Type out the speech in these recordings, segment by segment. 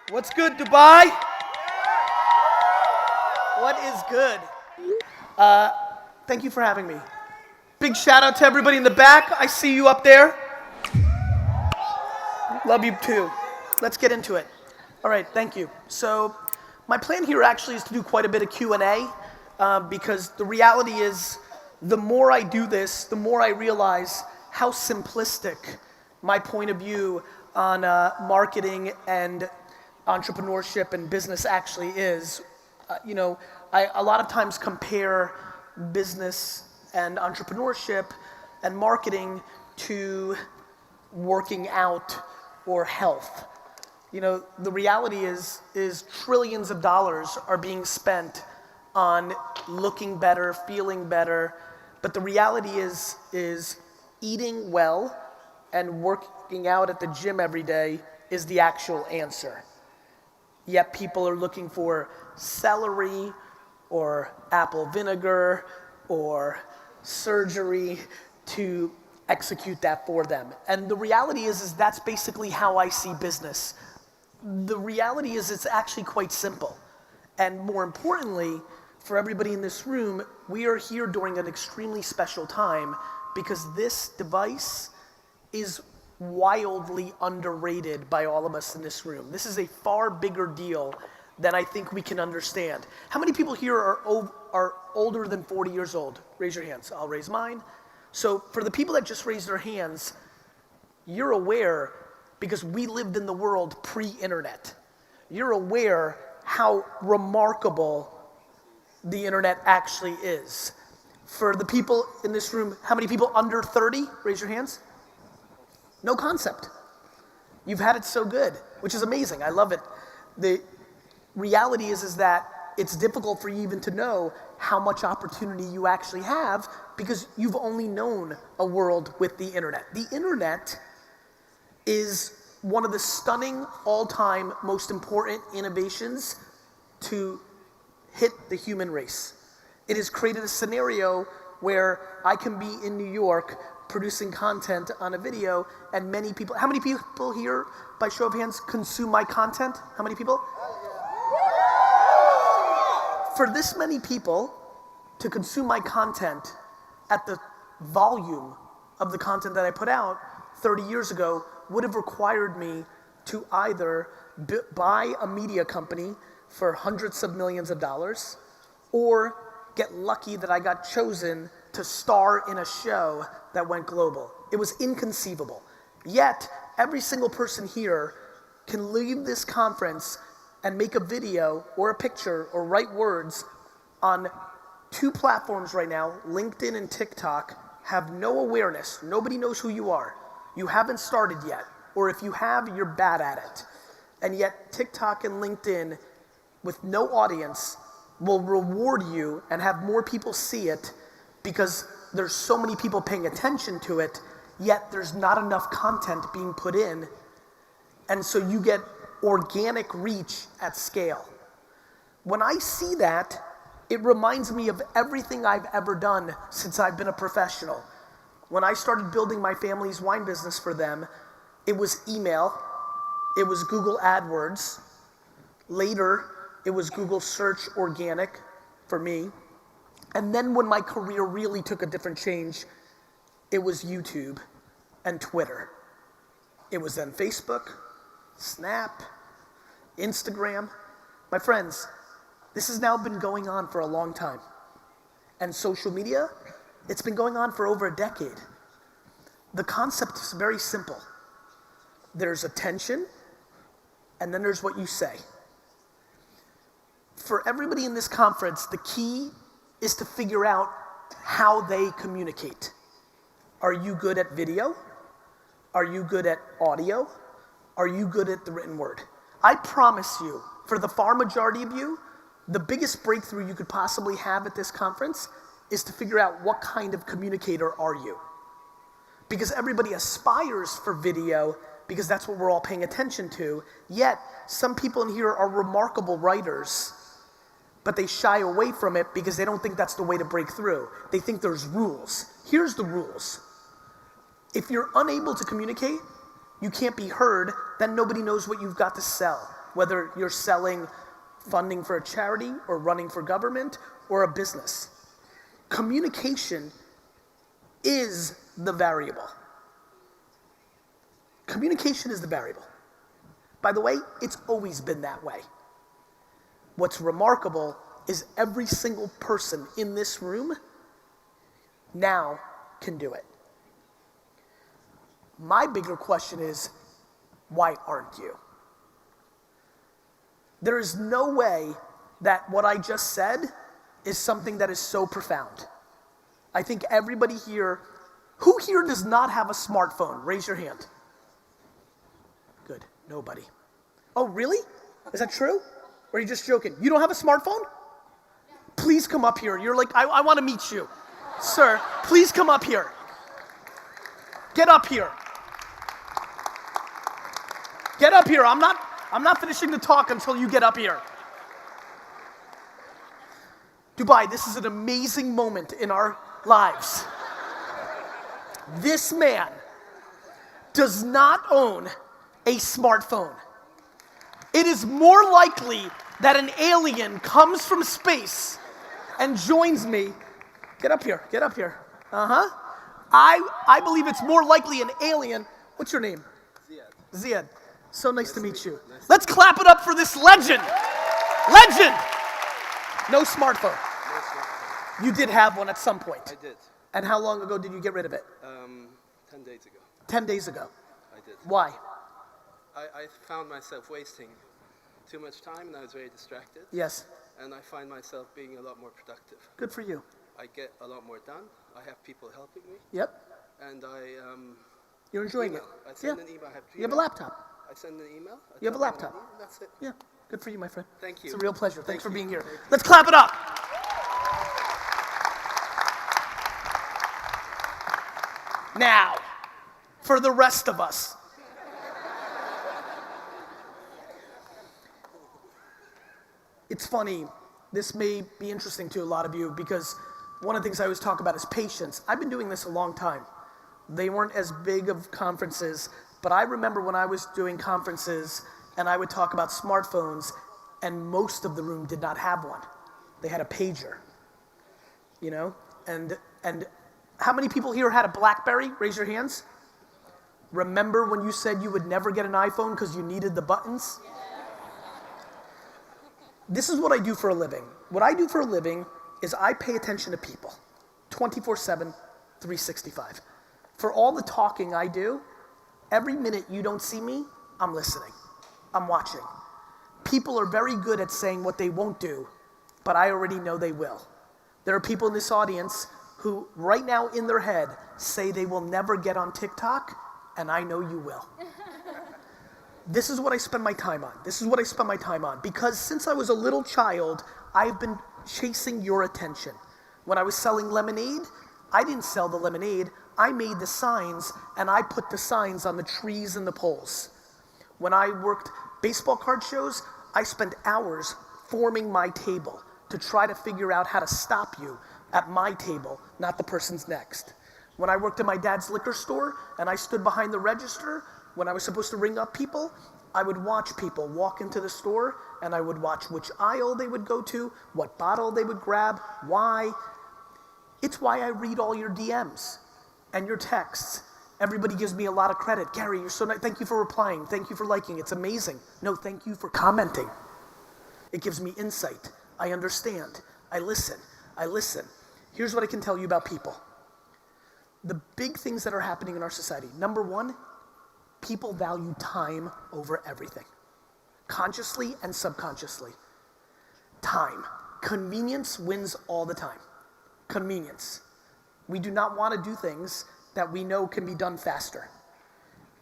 What's good, Dubai? What is good? Thank you for having me. Big shout out to everybody in the back. I see you up there. Love you too. Let's get into it. All right, thank you. So my plan here actually is to do quite a bit of Q&A because the reality is the more I do this, the more I realize how simplistic my point of view on marketing and entrepreneurship and business actually is. I a lot of times compare business and entrepreneurship and marketing to working out or health. The reality is trillions of dollars are being spent on looking better, feeling better, but the reality is eating well and working out at the gym every day is the actual answer. Yet people are looking for celery or apple vinegar or surgery to execute that for them. And the reality is that's basically how I see business. The reality is it's actually quite simple. And more importantly, for everybody in this room, we are here during an extremely special time because this device is wildly underrated by all of us in this room. This is a far bigger deal than I think we can understand. How many people here are older than 40 years old? Raise your hands. I'll raise mine. So for the people that just raised their hands, you're aware because we lived in the world pre-internet. You're aware how remarkable the internet actually is. For the people in this room, how many people under 30? Raise your hands. No concept. You've had it so good, which is amazing. I love it. The reality is that it's difficult for you even to know how much opportunity you actually have because you've only known a world with the internet. The internet is one of the stunning all-time most important innovations to hit the human race. It has created a scenario where I can be in New York producing content on a video and many people, how many people here, by show of hands, consume my content? How many people? For this many people to consume my content at the volume of the content that I put out 30 years ago would have required me to either buy a media company for hundreds of millions of dollars or get lucky that I got chosen to star in a show that went global. It was inconceivable. Yet, every single person here can leave this conference and make a video or a picture or write words on 2 platforms right now, LinkedIn and TikTok, have no awareness. Nobody knows who you are. You haven't started yet. Or if you have, you're bad at it. And yet TikTok and LinkedIn, with no audience, will reward you and have more people see it because there's so many people paying attention to it, yet there's not enough content being put in. And so you get organic reach at scale. When I see that, it reminds me of everything I've ever done since I've been a professional. When I started building my family's wine business for them, it was email, it was Google AdWords. Later, it was Google Search Organic for me. And then when my career really took a different change, it was YouTube and Twitter. It was then Facebook, Snap, Instagram. My friends, this has now been going on for a long time. And social media, it's been going on for over a decade. The concept is very simple. There's attention, and then there's what you say. For everybody in this conference, the key is to figure out how they communicate. Are you good at video? Are you good at audio? Are you good at the written word? I promise you, for the far majority of you, the biggest breakthrough you could possibly have at this conference is to figure out what kind of communicator are you. Because everybody aspires for video because that's what we're all paying attention to, yet some people in here are remarkable writers, but they shy away from it because they don't think that's the way to break through. They think there's rules. Here's the rules. If you're unable to communicate, you can't be heard, then nobody knows what you've got to sell. whether you're selling funding for a charity or running for government or a business. Communication is the variable. Communication is the variable. By the way, it's always been that way. What's remarkable is every single person in this room now can do it. My bigger question is, why aren't you? There is no way that what I just said is something that is so profound. I think everybody here, who here does not have a smartphone? Raise your hand. Good, nobody. Oh, really? Is that true? Or are you just joking? You don't have a smartphone? Please come up here. You're like, I want to meet you. Sir, please come up here. Get up here. Get up here. I'm not finishing the talk until you get up here. Dubai, this is an amazing moment in our lives. This man does not own a smartphone. It is more likely that an alien comes from space and joins me. Get up here, get up here. I believe it's more likely an alien. What's your name? Ziad. So nice to meet you. Let's clap it up for this legend. Legend! No smartphone. You did have one at some point. I did. And how long ago did you get rid of it? 10 days ago. 10 days ago. I did. Why? I found myself wasting too much time and I was very distracted. Yes. And I find myself being a lot more productive. Good for you. I get a lot more done. I have people helping me. Yep. And You're enjoying email. it. I send an email. I have You have a laptop. I send an email. You have a laptop. That's it. Yeah. Good for you, my friend. Thank you. It's a real pleasure. Thanks for you. being here. Let's clap it up. Now, for the rest of us. It's funny, this may be interesting to a lot of you because one of the things I always talk about is patience. I've been doing this a long time. They weren't as big of conferences, but I remember when I was doing conferences and I would talk about smartphones and most of the room did not have one. They had a pager, you know? And how many people here had a BlackBerry? Raise your hands. Remember when you said you would never get an iPhone because you needed the buttons? This is what I do for a living. What I do for a living is I pay attention to people 24/7, 365. For all the talking I do, every minute you don't see me, I'm listening. I'm watching. People are very good at saying what they won't do, but I already know they will. There are people in this audience who right now in their head say they will never get on TikTok, and I know you will. This is what I spend my time on. This is what I spend my time on. Because since I was a little child, I've been chasing your attention. When I was selling lemonade, I didn't sell the lemonade. I made the signs, and I put the signs on the trees and the poles. When I worked baseball card shows, I spent hours forming my table to try to figure out how to stop you at my table, not the person's next. When I worked at my dad's liquor store, and I stood behind the register, when I was supposed to ring up people, I would watch people walk into the store and I would watch which aisle they would go to, what bottle they would grab, why. It's why I read all your DMs and your texts. Everybody gives me a lot of credit. Gary, you're so nice. Thank you for replying. Thank you for liking. It's amazing. No, thank you for commenting. It gives me insight. I understand. I listen. Here's what I can tell you about people. The big things that are happening in our society. Number one, people value time over everything, consciously and subconsciously. Time. Convenience wins all the time. Convenience. We do not want to do things that we know can be done faster.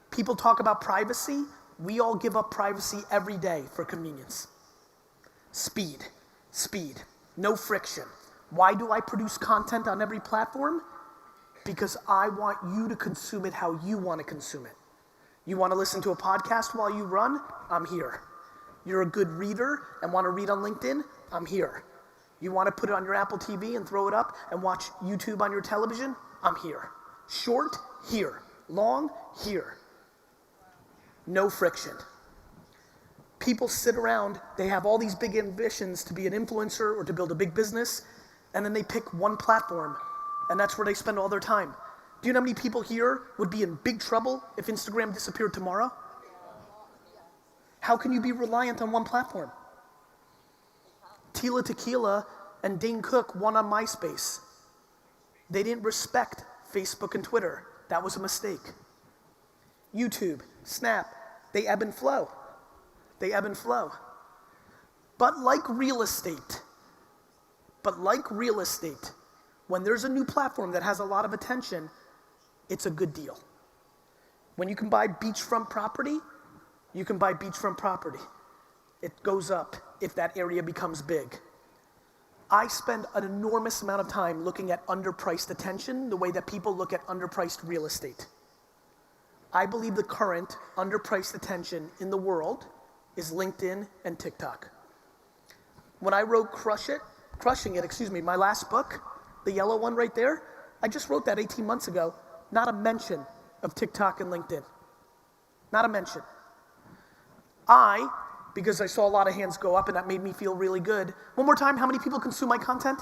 People talk about privacy. We all give up privacy every day for convenience. Speed. No friction. Why do I produce content on every platform? Because I want you to consume it how you want to consume it. You want to listen to a podcast while you run? I'm here. You're a good reader and want to read on LinkedIn? I'm here. You want to put it on your Apple TV and throw it up and watch YouTube on your television? I'm here. Short? Here. Long? Here. No friction. People sit around, they have all these big ambitions to be an influencer or to build a big business, and then they pick one platform, and that's where they spend all their time. Do you know how many people here would be in big trouble if Instagram disappeared tomorrow? How can you be reliant on one platform? Tila Tequila and Dane Cook won on MySpace. They didn't respect Facebook and Twitter. That was a mistake. YouTube, Snap, they ebb and flow. They ebb and flow. But like real estate, when there's a new platform that has a lot of attention, it's a good deal. When you can buy beachfront property, you can buy beachfront property. It goes up if that area becomes big. I spend an enormous amount of time looking at underpriced attention the way that people look at underpriced real estate. I believe the current underpriced attention in the world is LinkedIn and TikTok. When I wrote Crushing It, my last book, the yellow one right there, I just wrote that 18 months ago, not a mention of TikTok and LinkedIn. Not a mention. Because I saw a lot of hands go up and that made me feel really good. One more time, how many people consume my content?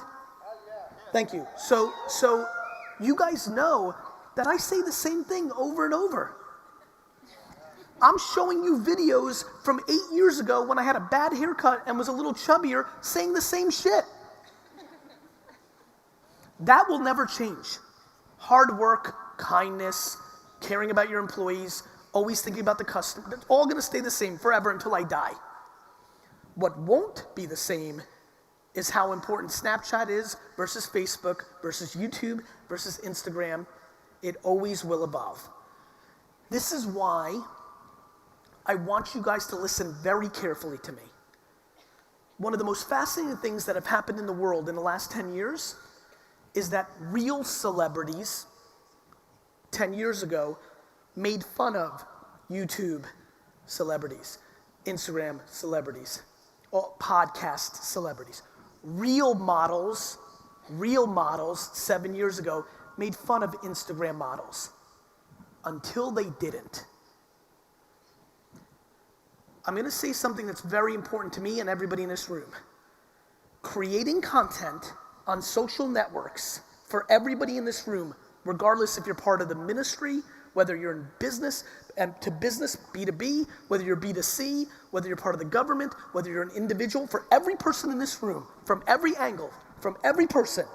Thank you. So you guys know that I say the same thing over and over. I'm showing you videos from 8 years ago when I had a bad haircut and was a little chubbier saying the same shit. That will never change. Hard work, kindness, caring about your employees, always thinking about the customer, it's all gonna stay the same forever until I die. What won't be the same is how important Snapchat is versus Facebook versus YouTube versus Instagram. It always will evolve. This is why I want you guys to listen very carefully to me. One of the most fascinating things that have happened in the world in the last 10 years is that real celebrities 10 years ago made fun of YouTube celebrities, Instagram celebrities, podcast celebrities. Real models 7 years ago made fun of Instagram models until they didn't. I'm gonna say something that's very important to me and everybody in this room. Creating content on social networks for everybody in this room, regardless if you're part of the ministry, whether you're in business and to business, B2B, whether you're B2C, whether you're part of the government, whether you're an individual, for every person in this room, from every angle, from every person,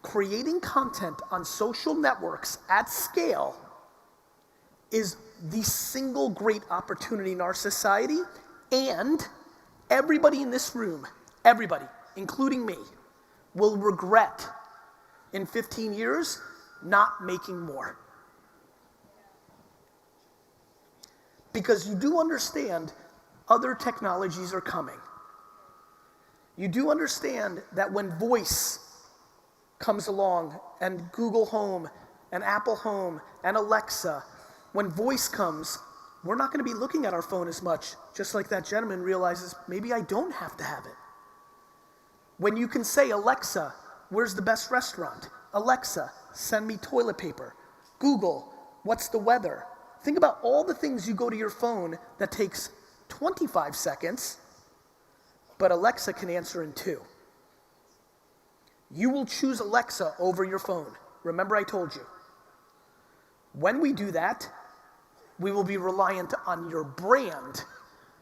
creating content on social networks at scale is the single great opportunity in our society, and everybody in this room, everybody, including me, will regret in 15 years not making more. Because you do understand other technologies are coming. You do understand that when voice comes along and Google Home and Apple Home and Alexa, when voice comes, we're not going to be looking at our phone as much, just like that gentleman realizes maybe I don't have to have it. When you can say, Alexa, where's the best restaurant? Alexa, send me toilet paper. Google, what's the weather? Think about all the things you go to your phone that takes 25 seconds, but Alexa can answer in 2. You will choose Alexa over your phone. Remember I told you. When we do that, we will be reliant on your brand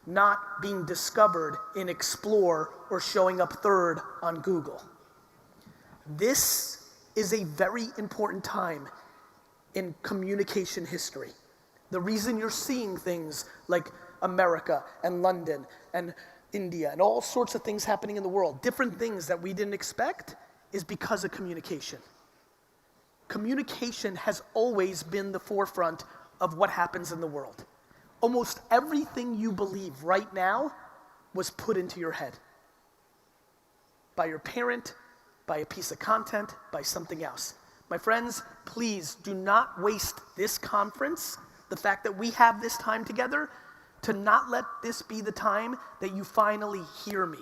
not being discovered in Explore or showing up third on Google. This is a very important time in communication history. The reason you're seeing things like America and London and India and all sorts of things happening in the world, different things that we didn't expect, is because of communication. Communication has always been the forefront of what happens in the world. Almost everything you believe right now was put into your head. By your parent, by a piece of content, by something else. My friends, please do not waste this conference, the fact that we have this time together, to not let this be the time that you finally hear me.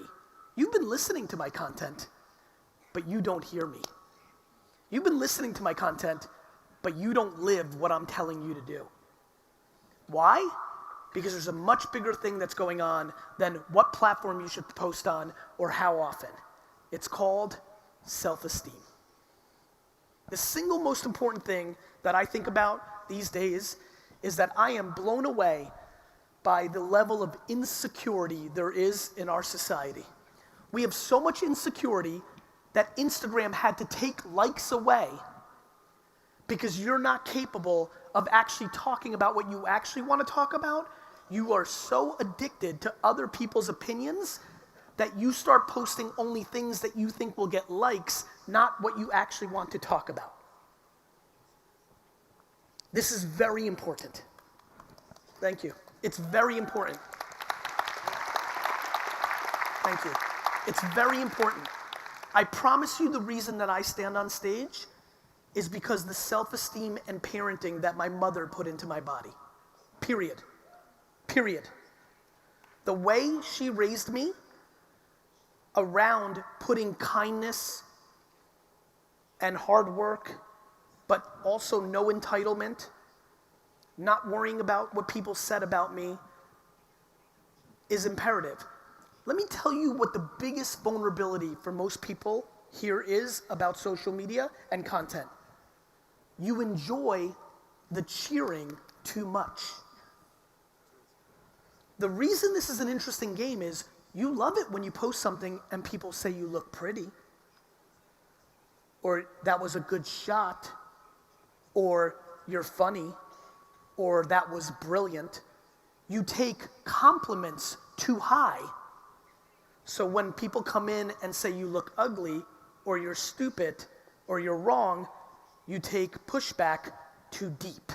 You've been listening to my content, but you don't hear me. You've been listening to my content, but you don't live what I'm telling you to do. Why? because there's a much bigger thing that's going on than what platform you should post on or how often. It's called self-esteem. The single most important thing that I think about these days is that I am blown away by the level of insecurity there is in our society. We have so much insecurity that Instagram had to take likes away because you're not capable of actually talking about what you actually want to talk about. You are so addicted to other people's opinions that you start posting only things that you think will get likes, not what you actually want to talk about. This is very important. Thank you. It's very important. Thank you. It's very important. I promise you the reason that I stand on stage is because the self-esteem and parenting that my mother put into my body. Period. Period. The way she raised me around putting kindness and hard work, but also no entitlement, not worrying about what people said about me, is imperative. Let me tell you what the biggest vulnerability for most people here is about social media and content. You enjoy the cheering too much. The reason this is an interesting game is you love it when you post something and people say you look pretty, or that was a good shot, or you're funny, or that was brilliant. You take compliments too high. So when people come in and say you look ugly, or you're stupid, or you're wrong, you take pushback too deep.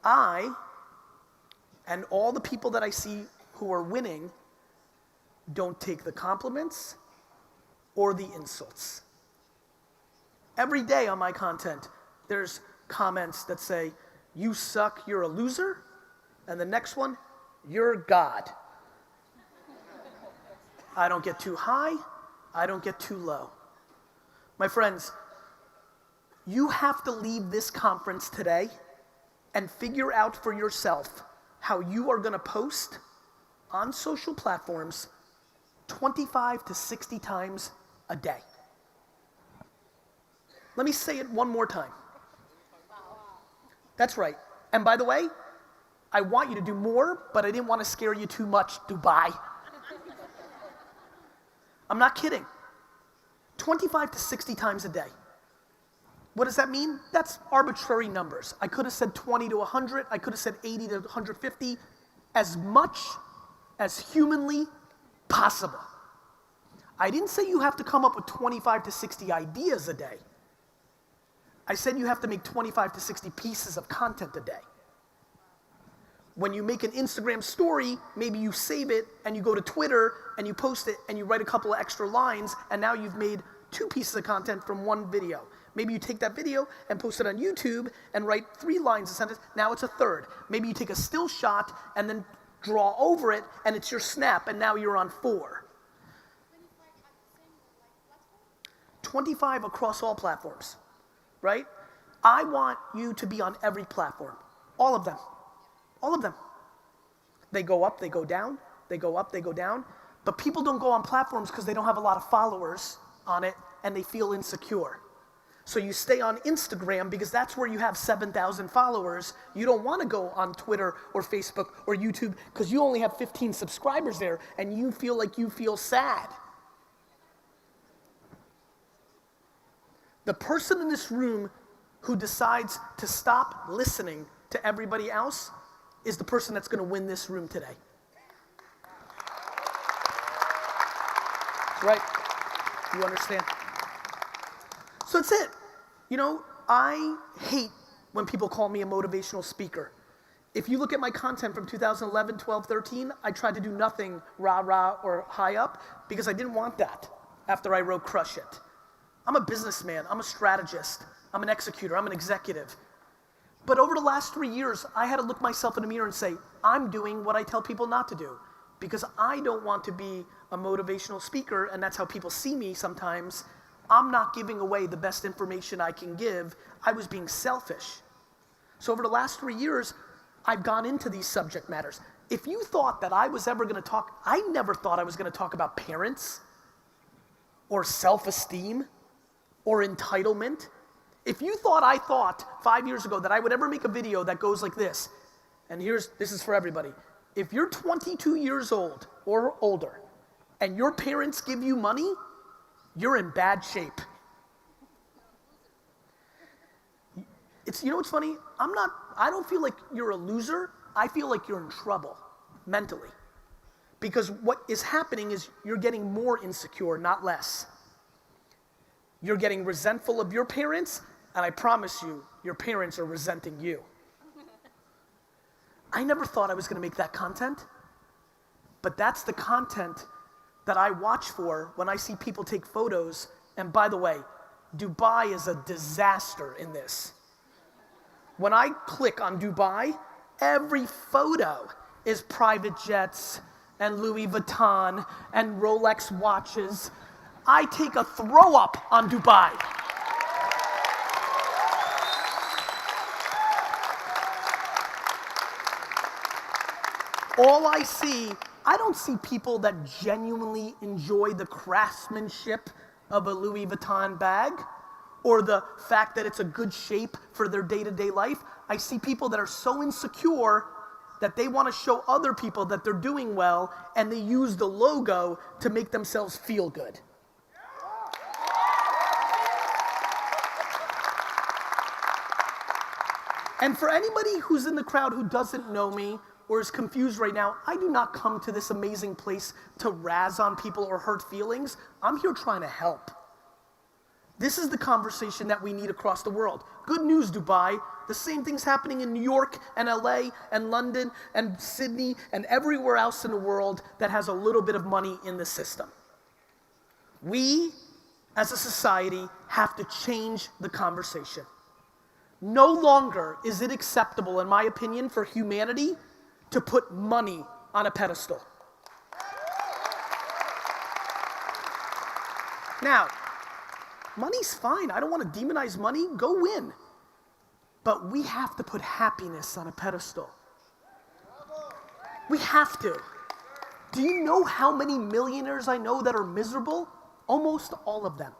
I, and all the people that I see who are winning, don't take the compliments or the insults. Every day on my content, there's comments that say, you suck, you're a loser, and the next one, you're God. I don't get too high, I don't get too low. My friends, you have to leave this conference today and figure out for yourself how you are gonna post on social platforms 25 to 60 times a day. Let me say it one more time. That's right. And by the way, I want you to do more, but I didn't want to scare you too much, Dubai. I'm not kidding. 25 to 60 times a day. What does that mean? That's arbitrary numbers. I could have said 20 to 100. I could have said 80 to 150. As much as humanly possible. I didn't say you have to come up with 25 to 60 ideas a day. I said you have to make 25 to 60 pieces of content a day. When you make an Instagram story, maybe you save it and you go to Twitter and you post it and you write a couple of extra lines and now you've made 2 pieces of content from 1 video. Maybe you take that video and post it on YouTube and write 3 lines a sentence, now it's a 3rd. Maybe you take a still shot and then draw over it and it's your snap and now you're on 4. 25 across all platforms, right? I want you to be on every platform, all of them. All of them. They go up, they go down, they go up, they go down. But people don't go on platforms because they don't have a lot of followers on it and they feel insecure. So you stay on Instagram because that's where you have 7,000 followers. You don't want to go on Twitter or Facebook or YouTube because you only have 15 subscribers there and you feel sad. The person in this room who decides to stop listening to everybody else is the person that's going to win this room today. Right? You understand? So that's it. You know, I hate when people call me a motivational speaker. If you look at my content from 2011, 12, 13, I tried to do nothing rah-rah or high up because I didn't want that after I wrote Crush It. I'm a businessman, I'm a strategist, I'm an executor, I'm an executive. But over the last 3 years, I had to look myself in the mirror and say, I'm doing what I tell people not to do because I don't want to be a motivational speaker and that's how people see me sometimes. I'm not giving away the best information I can give. I was being selfish. So over the last 3 years, I've gone into these subject matters. If you thought that I was ever going to talk, I never thought I was going to talk about parents or self-esteem or entitlement. If you thought I thought 5 years ago that I would ever make a video that goes like this, and this is for everybody. If you're 22 years old or older and your parents give you money, you're in bad shape. You know what's funny? I don't feel like you're a loser. I feel like you're in trouble mentally. Because what is happening is you're getting more insecure, not less. You're getting resentful of your parents, and I promise you, your parents are resenting you. I never thought I was going to make that content, but that's the content that I watch for when I see people take photos. And by the way, Dubai is a disaster in this. When I click on Dubai, every photo is private jets and Louis Vuitton and Rolex watches. I take a throw up on Dubai. All I see, I don't see people that genuinely enjoy the craftsmanship of a Louis Vuitton bag or the fact that it's a good shape for their day-to-day life. I see people that are so insecure that they want to show other people that they're doing well, and they use the logo to make themselves feel good. And for anybody who's in the crowd who doesn't know me or is confused right now, I do not come to this amazing place to razz on people or hurt feelings. I'm here trying to help. This is the conversation that we need across the world. Good news, Dubai. The same thing's happening in New York and LA and London and Sydney and everywhere else in the world that has a little bit of money in the system. We, as a society, have to change the conversation. No longer is it acceptable, in my opinion, for humanity to put money on a pedestal. Now, money's fine. I don't want to demonize money. Go win. But we have to put happiness on a pedestal. We have to. Do you know how many millionaires I know that are miserable? Almost all of them.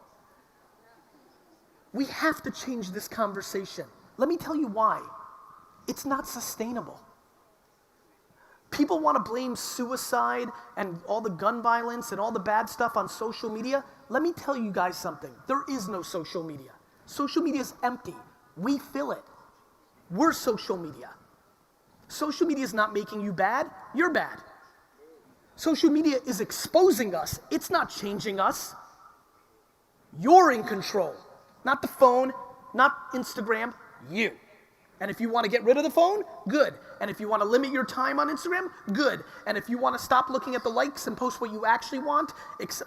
We have to change this conversation. Let me tell you why. It's not sustainable. People want to blame suicide and all the gun violence and all the bad stuff on social media. Let me tell you guys something. There is no social media. Social media is empty. We fill it. We're social media. Social media is not making you bad. You're bad. Social media is exposing us. It's not changing us. You're in control. Not the phone, not Instagram, you. And if you want to get rid of the phone, good. And if you want to limit your time on Instagram, good. And if you want to stop looking at the likes and post what you actually want,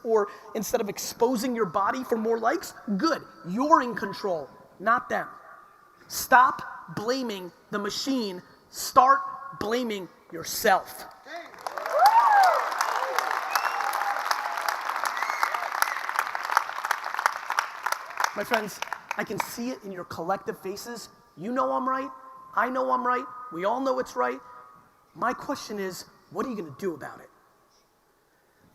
or instead of exposing your body for more likes, good. You're in control, not them. Stop blaming the machine. Start blaming yourself. My friends, I can see it in your collective faces. You know I'm right. I know I'm right. We all know it's right. My question is, what are you going to do about it?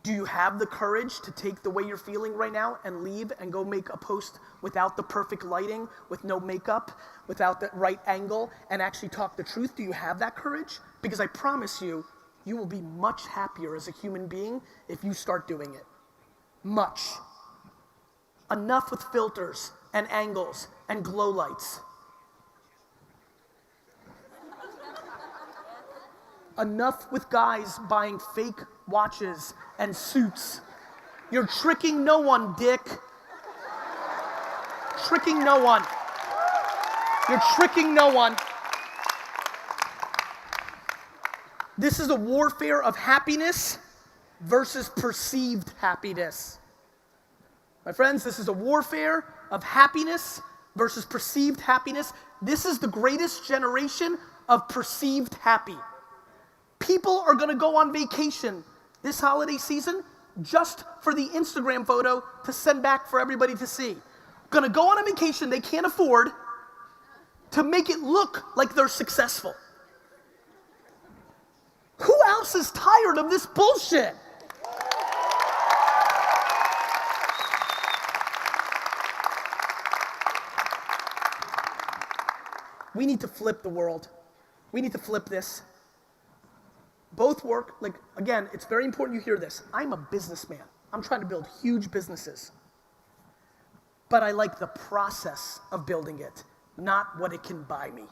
Do you have the courage to take the way you're feeling right now and leave and go make a post without the perfect lighting, with no makeup, without the right angle, and actually talk the truth? Do you have that courage? Because I promise you, you will be much happier as a human being if you start doing it. Much. Enough with filters and angles and glow lights. Enough with guys buying fake watches and suits. You're tricking no one, dick. Tricking no one. You're tricking no one. This is a warfare of happiness versus perceived happiness. My friends, this is a warfare of happiness versus perceived happiness. This is the greatest generation of perceived happy. People are going to go on vacation this holiday season just for the Instagram photo to send back for everybody to see. Going to go on a vacation they can't afford to make it look like they're successful. Who else is tired of this bullshit? We need to flip the world. We need to flip this. Both work, like, again, it's very important you hear this. I'm a businessman. I'm trying to build huge businesses. But I like the process of building it, not what it can buy me.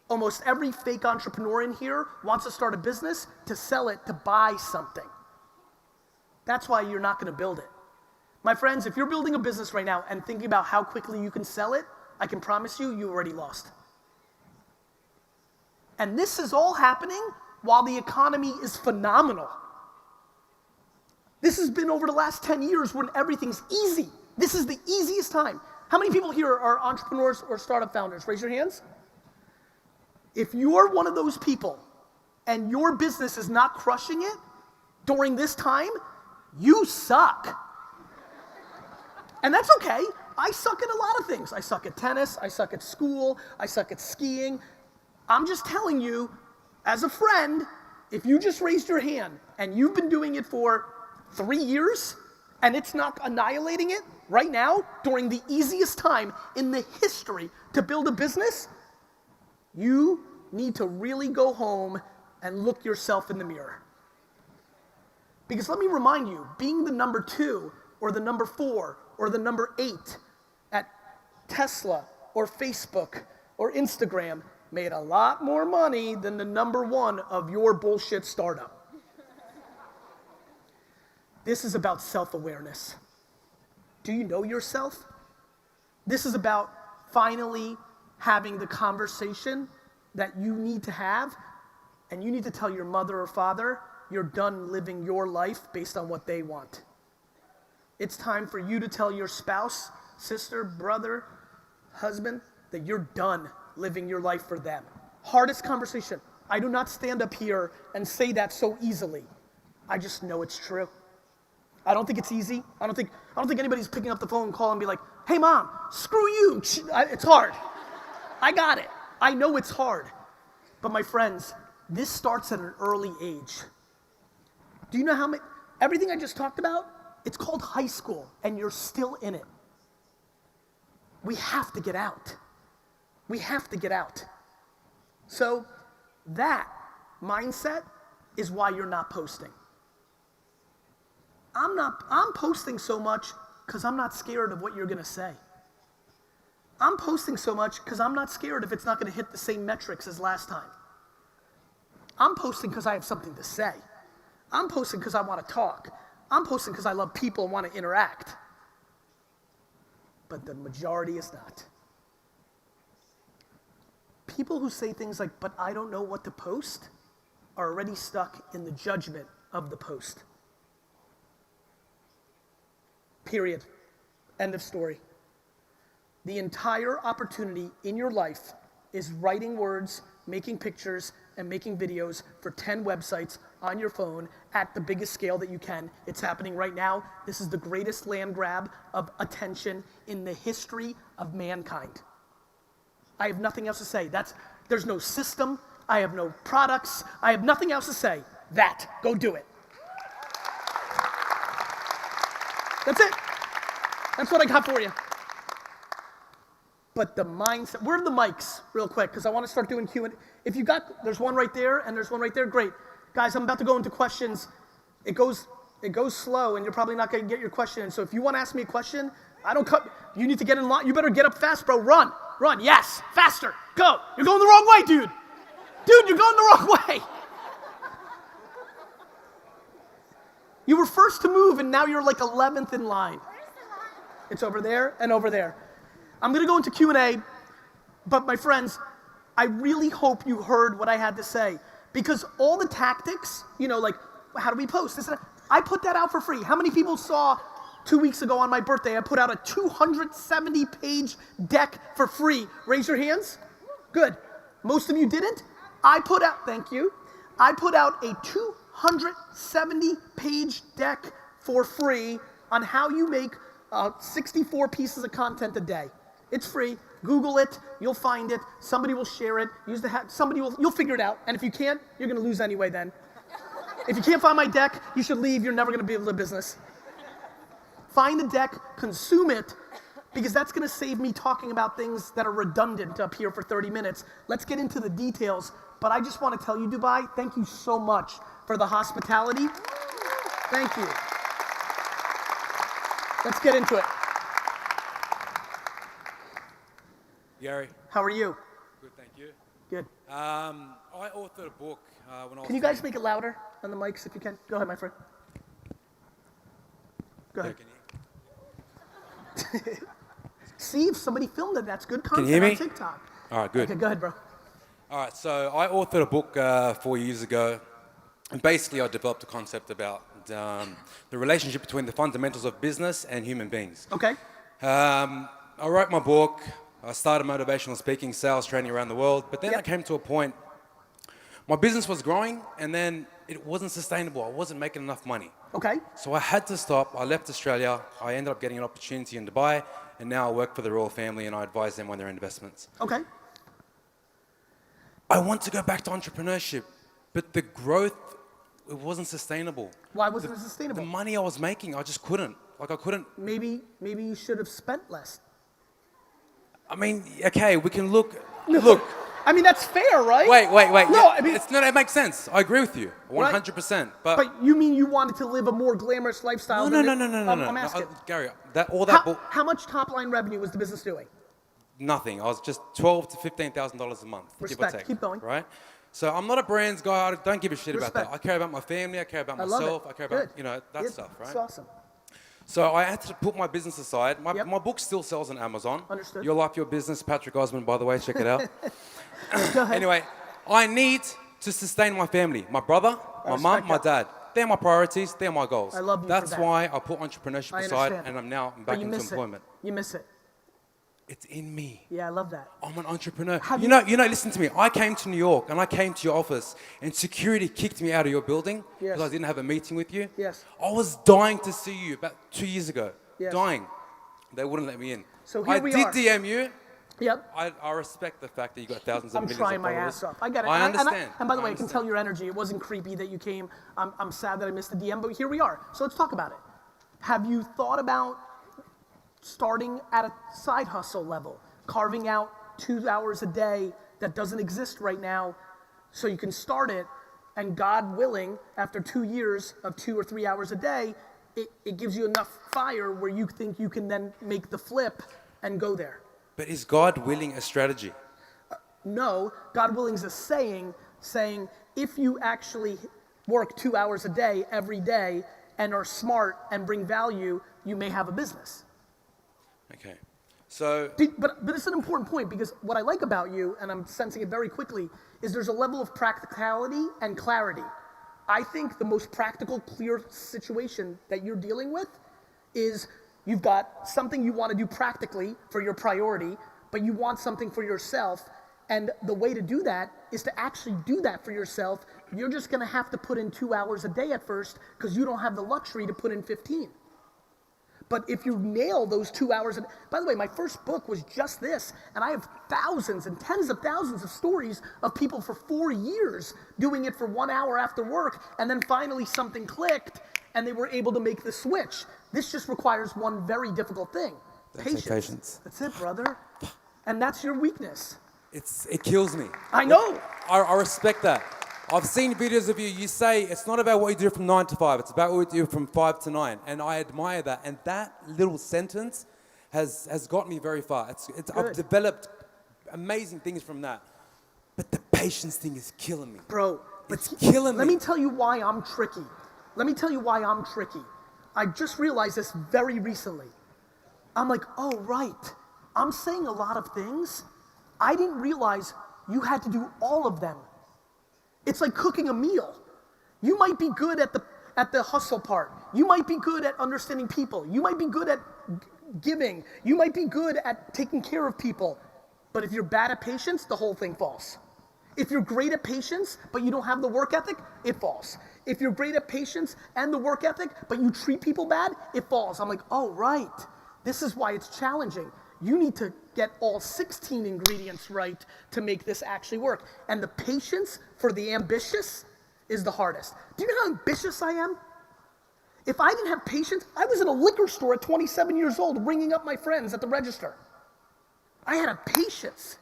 Almost every fake entrepreneur in here wants to start a business to sell it to buy something. That's why you're not gonna build it. My friends, if you're building a business right now and thinking about how quickly you can sell it, I can promise you, you already lost. And this is all happening while the economy is phenomenal. This has been over the last 10 years when everything's easy. This is the easiest time. How many people here are entrepreneurs or startup founders? Raise your hands. If you're one of those people and your business is not crushing it during this time, you suck. And that's okay. I suck at a lot of things. I suck at tennis, I suck at school, I suck at skiing. I'm just telling you, as a friend, if you just raised your hand and you've been doing it for 3 years and it's not annihilating it right now during the easiest time in the history to build a business, you need to really go home and look yourself in the mirror. Because let me remind you, being the number 2 or the number 4 or the number 8 at Tesla or Facebook or Instagram made a lot more money than the number 1 of your bullshit startup. This is about self-awareness. Do you know yourself? This is about finally having the conversation that you need to have, and you need to tell your mother or father you're done living your life based on what they want. It's time for you to tell your spouse, sister, brother, husband, that you're done living your life for them. Hardest conversation. I do not stand up here and say that so easily. I just know it's true. I don't think it's easy. I don't think anybody's picking up the phone and calling and be like, hey mom, screw you. It's hard. I got it. I know it's hard. But my friends, this starts at an early age. Do you know how many, everything I just talked about, it's called high school and you're still in it. We have to get out. We have to get out. So that mindset is why you're not posting. I'm posting so much because I'm not scared of what you're gonna say. I'm posting so much because I'm not scared if it's not gonna hit the same metrics as last time. I'm posting because I have something to say. I'm posting because I wanna talk. I'm posting because I love people and wanna interact. But the majority is not. People who say things like, but I don't know what to post, are already stuck in the judgment of the post. Period. End of story. The entire opportunity in your life is writing words, making pictures, and making videos for 10 websites on your phone at the biggest scale that you can. It's happening right now. This is the greatest land grab of attention in the history of mankind. I have nothing else to say. There's no system. I have no products. I have nothing else to say. Go do it. That's it. That's what I got for you. But the mindset, where are the mics real quick? Because I want to start doing Q&A. If you got, there's one right there and there's one right there, great. Guys, I'm about to go into questions. It goes slow and you're probably not going to get your question. So if you want to ask me a question, you need to get in line. You better get up fast, bro. Run, yes, faster, go. You're going the wrong way, dude. Dude, you're going the wrong way. You were first to move and now you're like 11th in line. It's over there and over there. I'm gonna go into Q&A, but my friends, I really hope you heard what I had to say, because all the tactics, like how do we post this and that, I put that out for free. How many people saw 2 weeks ago on my birthday, I put out a 270-page deck for free? Raise your hands. Good. Most of you didn't. Thank you. I put out a 270-page deck for free on how you make 64 pieces of content a day. It's free. Google it, you'll find it, somebody will share it, you'll figure it out, and if you can't, you're gonna lose anyway then. If you can't find my deck, you should leave, you're never gonna be able to do business. Find the deck, consume it, because that's gonna save me talking about things that are redundant up here for 30 minutes. Let's get into the details, but I just wanna tell you, Dubai, thank you so much for the hospitality. Thank you. Let's get into it. Gary. How are you? Good, thank you. Good. I authored a book when I was... Can you guys make it louder on the mics if you can? Go ahead, my friend. Go ahead. See, if somebody filmed it, that's good content you hear me? on TikTok. All right, good. Okay, go ahead, bro. All right, so I authored a book 4 years ago. And basically, I developed a concept about the relationship between the fundamentals of business and human beings. Okay. I wrote my book. I started motivational speaking, sales training around the world. But then I came to a point, my business was growing, and then it wasn't sustainable. I wasn't making enough money. Okay. So I had to stop. I left Australia. I ended up getting an opportunity in Dubai, and now I work for the royal family, and I advise them on their investments. Okay. I want to go back to entrepreneurship, but the growth, it wasn't sustainable. Why wasn't it sustainable? The money I was making, I just couldn't. Like, I couldn't. Maybe you should have spent less. I mean, okay, we can look. I mean, that's fair, right? Wait. No, I mean, it makes sense. I agree with you, 100%. But you mean you wanted to live a more glamorous lifestyle? No. I'm asking. Gary, How much top line revenue was the business doing? Nothing. I was just $12,000 to $15,000 a month. Respect. Give or take, Keep going. Right. So I'm not a brands guy. I don't give a shit Respect. about that. I care about my family. I care about I love myself. it. I care about Good. that stuff. Right. That's awesome. So I had to put my business aside. My Yep. book still sells on Amazon. Understood. Your Life, Your Business, Patrick Osman, by the way, check it out. Go ahead. Anyway, I need to sustain my family. My brother, my mum, my dad. They're my priorities. They're my goals. I love you That's for that. why I put entrepreneurship I aside, understand. and I'm now But back you into miss employment. it. You miss it. It's in me. Yeah, I love that. I'm an entrepreneur. Have You know, listen to me. I came to New York and I came to your office and security kicked me out of your building Yes. because I didn't have a meeting with you. Yes. I was dying to see you about 2 years ago. Yes. Dying. They wouldn't let me in. So here we I are. did DM you. Yep. I respect the fact that you got thousands of I'm millions trying of my followers. ass off. I get it. I understand. And by the way, I can understand. tell your energy. It wasn't creepy that you came. I'm sad that I missed the DM, but here we are. So let's talk about it. Have you thought about starting at a side hustle level, carving out 2 hours a day that doesn't exist right now, so you can start it, and God willing, after 2 years of 2 or 3 hours a day, it gives you enough fire where you think you can then make the flip and go there. But is God willing a strategy? No, God willing is a saying if you actually work 2 hours a day every day and are smart and bring value, you may have a business. Okay. So But it's an important point, because what I like about you, and I'm sensing it very quickly, is there's a level of practicality and clarity. I think the most practical, clear situation that you're dealing with is you've got something you want to do practically for your priority, but you want something for yourself. And the way to do that is to actually do that for yourself. You're just going to have to put in 2 hours a day at first, because you don't have the luxury to put in 15. But if you nail those 2 hours, and by the way, my first book was just this, and I have thousands and tens of thousands of stories of people for 4 years doing it for 1 hour after work, and then finally something clicked, and they were able to make the switch. This just requires one very difficult thing: patience. That's it, brother. And that's your weakness. it kills me. I know. I respect that. I've seen videos of you. You say it's not about what you do from 9 to 5. It's about what you do from 5 to 9. And I admire that. And that little sentence has got me very far. I've developed amazing things from that. But the patience thing is killing me. Bro, It's killing me. Let me tell you why I'm tricky. I just realized this very recently. I'm like, oh, right. I'm saying a lot of things. I didn't realize you had to do all of them. It's like cooking a meal. You might be good at the hustle part. You might be good at understanding people. You might be good at giving. You might be good at taking care of people. But if you're bad at patience, the whole thing falls. If you're great at patience, but you don't have the work ethic, it falls. If you're great at patience and the work ethic, but you treat people bad, it falls. I'm like, oh, right. This is why it's challenging. You need to get all 16 ingredients right to make this actually work. And the patience for the ambitious is the hardest. Do you know how ambitious I am? If I didn't have patience, I was in a liquor store at 27 years old ringing up my friends at the register. I had a patience.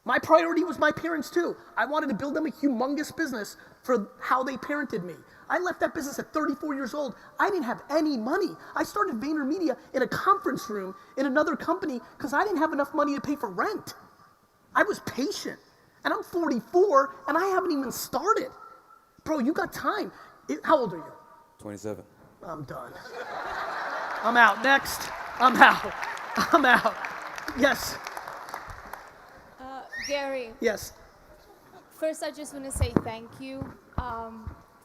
My priority was my parents too. I wanted to build them a humongous business for how they parented me. I left that business at 34 years old. I didn't have any money. I started VaynerMedia in a conference room in another company because I didn't have enough money to pay for rent. I was patient. And I'm 44 and I haven't even started. Bro, you got time. How old are you? 27. I'm done. I'm out. Next. I'm out. I'm out. Yes. Gary, Yes. first I just want to say thank you.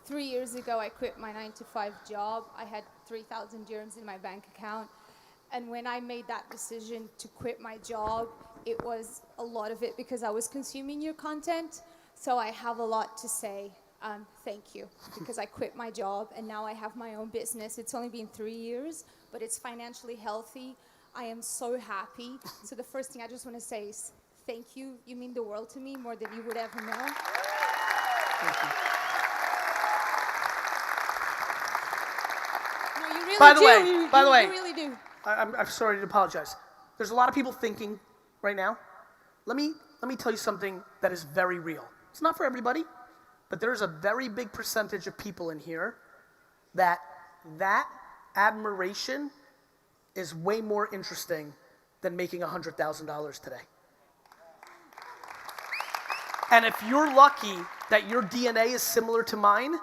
3 years ago, I quit my 9-to-5 job. I had 3,000 dirhams in my bank account. And when I made that decision to quit my job, it was a lot of it because I was consuming your content. So I have a lot to say. Thank you, because I quit my job and now I have my own business. It's only been 3 years, but it's financially healthy. I am so happy. So the first thing I just want to say is thank you. You mean the world to me more than you would ever know. Thank you. No, you really By the do. way, You really do. I'm sorry to apologize. There's a lot of people thinking right now. Let me tell you something that is very real. It's not for everybody, but there's a very big percentage of people in here that admiration is way more interesting than making $100,000 today. And if you're lucky that your DNA is similar to mine,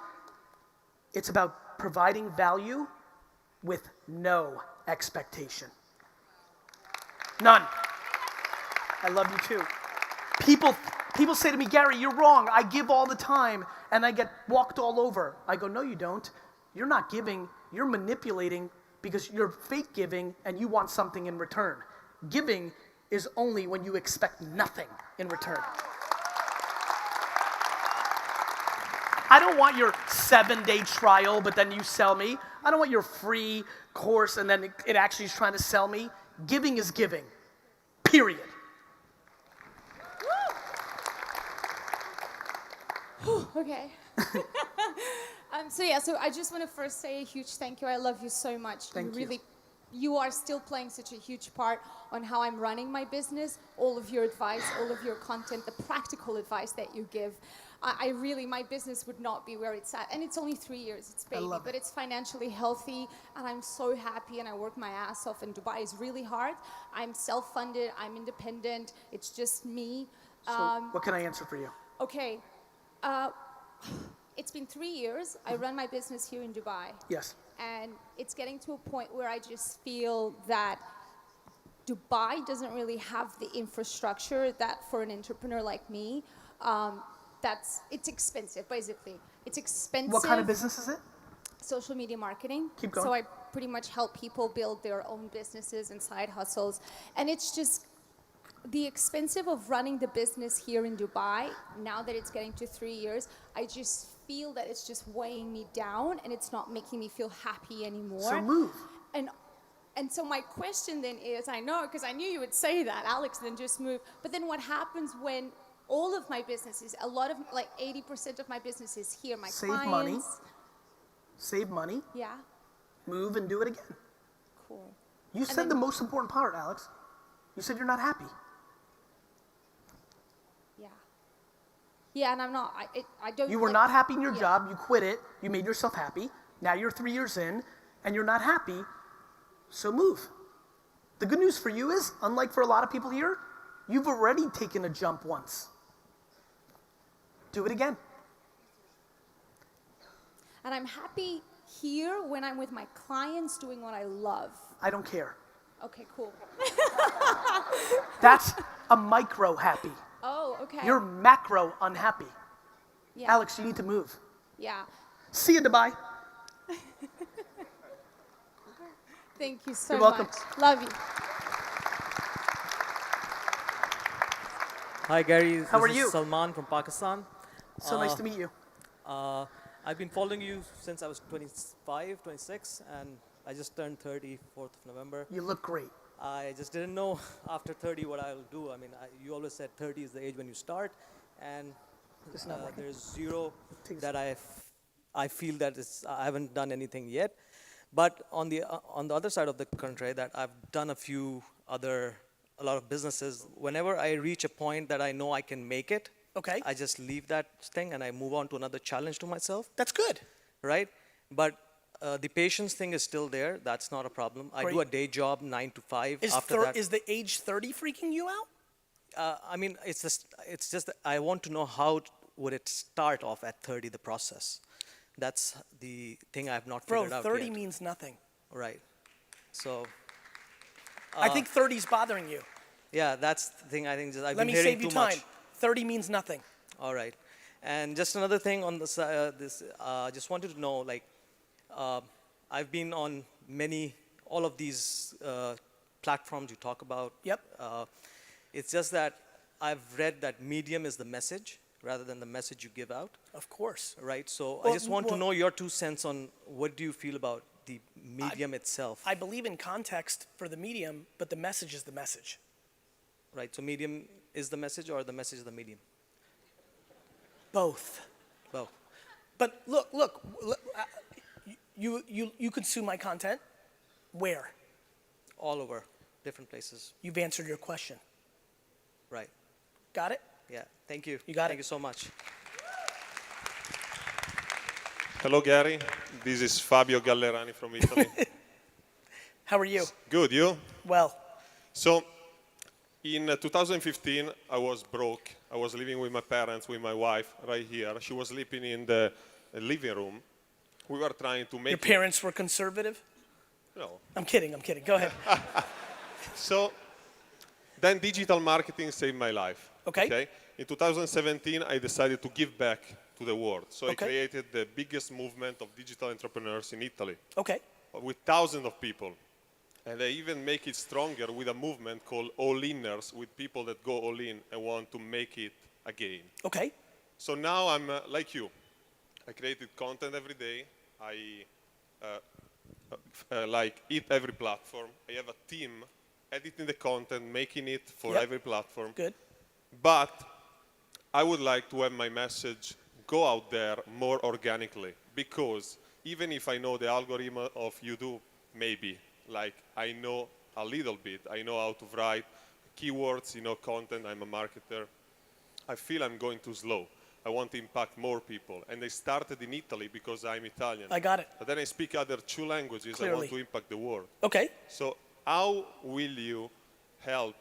it's about providing value with no expectation. None. I love you too. People say to me, Gary, you're wrong. I give all the time and I get walked all over. I go, no, you don't. You're not giving, you're manipulating because you're fake giving and you want something in return. Giving is only when you expect nothing in return. I don't want your 7-day trial, but then you sell me. I don't want your free course and then it actually is trying to sell me. Giving is giving, period. Okay. So I just want to first say a huge thank you. I love you so much. Thank you. You are still playing such a huge part on how I'm running my business, all of your advice, all of your content, the practical advice that you give. I really, my business would not be where it's at. And it's only 3 years, it's baby, but it's financially healthy and I'm so happy and I work my ass off and Dubai is really hard. I'm self-funded, I'm independent, it's just me. So what can I answer for you? Okay, it's been 3 years. I run my business here in Dubai. Yes. And it's getting to a point where I just feel that Dubai doesn't really have the infrastructure that for an entrepreneur like me, it's expensive, basically. It's expensive. What kind of business is it? Social media marketing. Keep going. So I pretty much help people build their own businesses and side hustles. And it's just the expensive of running the business here in Dubai, now that it's getting to 3 years, I just feel that it's just weighing me down and it's not making me feel happy anymore. So move. And so my question then is, I know, because I knew you would say that, Alex, then just move. But then what happens when all of my businesses, a lot of, like 80% of my business is here, my clients. Save money. Yeah. Move and do it again. Cool. You said the most important part, Alex. You said you're not happy. Yeah. Yeah, and I'm not, I don't. You were not happy in your job, you quit it, you made yourself happy. Now you're 3 years in and you're not happy, so move. The good news for you is, unlike for a lot of people here, you've already taken a jump once. Do it again. And I'm happy here when I'm with my clients doing what I love. I don't care. Okay, cool. That's a micro happy. Oh, okay. You're macro unhappy. Yeah. Alex, you need to move. Yeah. See you, Dubai. Thank you so You're welcome. much. Love you. Hi Gary, How are this you? is Salman from Pakistan. So nice to meet you. I've been following you since I was 25, 26, and I just turned 30, 4th of November. You look great. I just didn't know after 30 what I'll do. I mean, you always said 30 is the age when you start, and there's zero that I feel that I haven't done anything yet. But on the other side of the country, that I've done a lot of businesses. Whenever I reach a point that I know I can make it, Okay. I just leave that thing and I move on to another challenge to myself, That's good. right? But the patience thing is still there. That's not a problem. I do Great. a day job, 9 to 5. Is, After that, is the age 30 freaking you out? I mean, it's just that I want to know how would it start off at 30, the process. That's the thing I have not Bro, figured out 30 yet. means nothing. Right. So, I think 30 is bothering you. yeah, that's the thing I think. I've Let been me hearing save you too time. much. 30 means nothing. All right. And just another thing on this, just wanted to know, like, I've been on all of these platforms you talk about. Yep. It's just that I've read that medium is the message rather than the message you give out, Of course. right? So Well, I just want to well- know your 2 cents on what do you feel about the medium itself, I believe in context for the medium, but the message is the message. right? So medium is the message or the message is the medium? Both. Well, But look, you consume my content. Where? all over, different places, You've answered your question. right? Got it? Yeah, thank you. You got Thank it. you so much. Hello, Gary. This is Fabio Gallerani from Italy. How are you? Good, you? Well, So, in 2015, I was broke. I was living with my parents, with my wife, right here. She was sleeping in the living room. We were trying to make your parents were conservative? No. I'm kidding. Go ahead. So, then digital marketing saved my life. Okay. In 2017, I decided to give back to the world. So I Okay. created the biggest movement of digital entrepreneurs in Italy, Okay. with thousands of people. And I even make it stronger with a movement called all-inners, with people that go all in and want to make it again. Okay. So now I'm like you. I created content every day. I like eat every platform. I have a team editing the content, making it for Yep. every platform. Good. But I would like to have my message go out there more organically, because even if I know the algorithm of YouTube, maybe, like I know a little bit, I know how to write keywords, content, I'm a marketer, I feel I'm going too slow. I want to impact more people. And I started in Italy because I'm Italian. I got it. But then I speak other 2 languages. I Clearly. want to impact the world. Okay. So how will you help,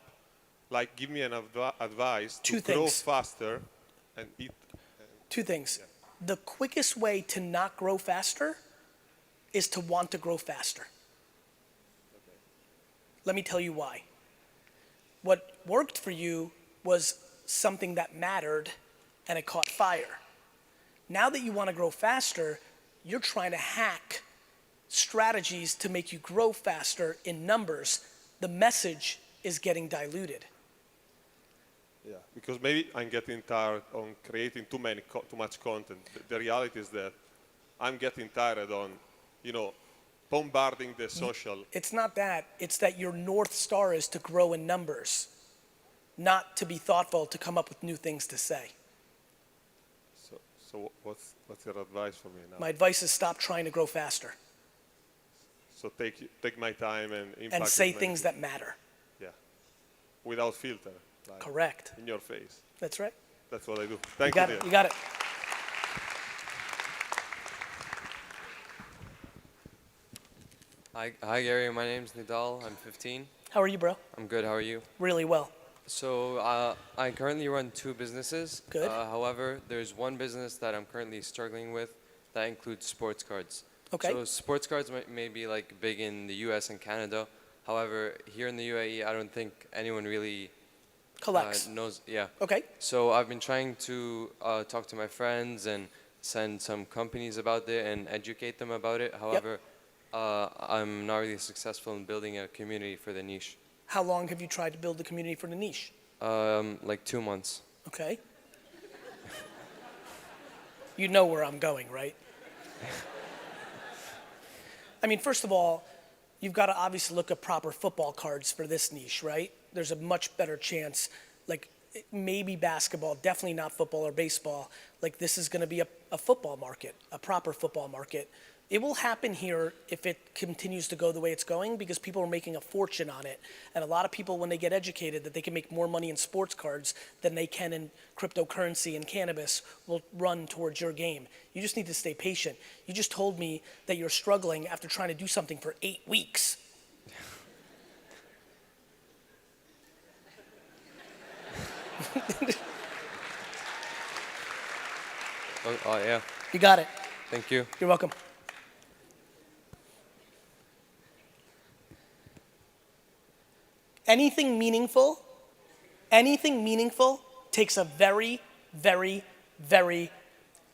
like give me an advice to 2 grow things. faster and eat? 2 things. The quickest way to not grow faster is to want to grow faster. Let me tell you why. What worked for you was something that mattered and it caught fire. Now that you want to grow faster, you're trying to hack strategies to make you grow faster in numbers. The message is getting diluted. Yeah, because maybe I'm getting tired on creating too much content. The reality is that I'm getting tired on, bombarding the social. It's not that. It's that your North Star is to grow in numbers, not to be thoughtful, to come up with new things to say. So what's your advice for me now? My advice is stop trying to grow faster So take my time and impact. and as say many things people. that matter. Yeah, without filter. Like Correct. In your face. That's right. That's what I do. You Thank you, got dear. it. You got it. Hi Gary, my name's Nidal. I'm 15. How are you, bro? I'm good. How are you? Really well. So I currently run 2 businesses. Good. However, there's one business that I'm currently struggling with that includes sports cards. Okay. So sports cards may be like big in the U.S. and Canada. However, here in the UAE, I don't think anyone really Collects. knows. Yeah. Okay. So I've been trying to talk to my friends and send some companies about it and educate them about it. However, I'm not really successful in building a community for the niche. How long have you tried to build the community for the niche? Like 2 months. Okay. You know where I'm going, right? I mean, first of all, you've got to obviously look at proper football cards for this niche, right? There's a much better chance, like maybe basketball, definitely not football or baseball. Like this is going to be a football market, a proper football market. It will happen here if it continues to go the way it's going because people are making a fortune on it. And a lot of people, when they get educated that they can make more money in sports cards than they can in cryptocurrency and cannabis, will run towards your game. You just need to stay patient. You just told me that you're struggling after trying to do something for 8 weeks. Oh, yeah. You got it. Thank you. You're welcome. Anything meaningful takes a very, very, very,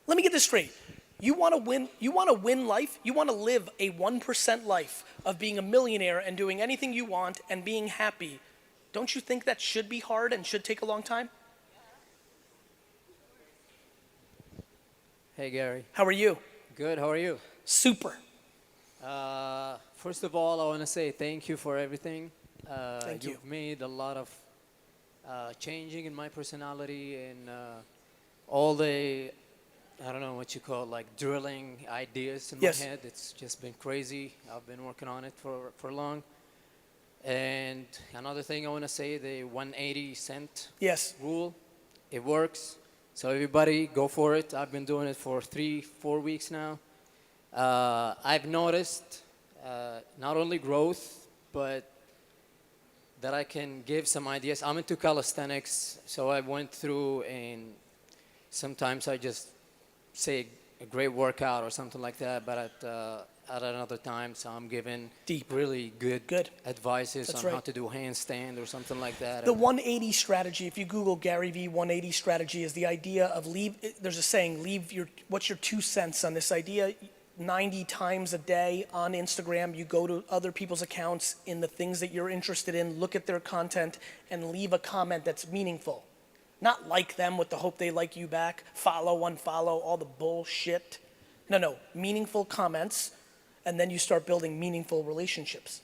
let me get this straight. You want to win life, you want to live a 1% life of being a millionaire and doing anything you want and being happy. Don't you think that should be hard and should take a long time? Hey Gary. How are you? Good, how are you? Super. First of all, I want to say thank you for everything. Thank you. You've made a lot of changing in my personality and all the, I don't know what you call it, like drilling ideas in Yes. my head. It's just been crazy. I've been working on it for long. And another thing I want to say, the 180 cent Yes. rule, it works. So everybody go for it. I've been doing it for 3-4 weeks now. I've noticed not only growth, but that I can give some ideas. I'm into calisthenics, so I went through and sometimes I just say a great workout or something like that, but at another time, so I'm giving really good advices That's on right. how to do handstand or something like that. The 180 strategy, if you Google GaryVee 180 strategy, is the idea of there's a saying, what's your 2 cents on this idea? 90 times a day on Instagram, you go to other people's accounts in the things that you're interested in, look at their content, and leave a comment that's meaningful. Not like them with the hope they like you back, follow, unfollow, all the bullshit. No, meaningful comments, and then you start building meaningful relationships.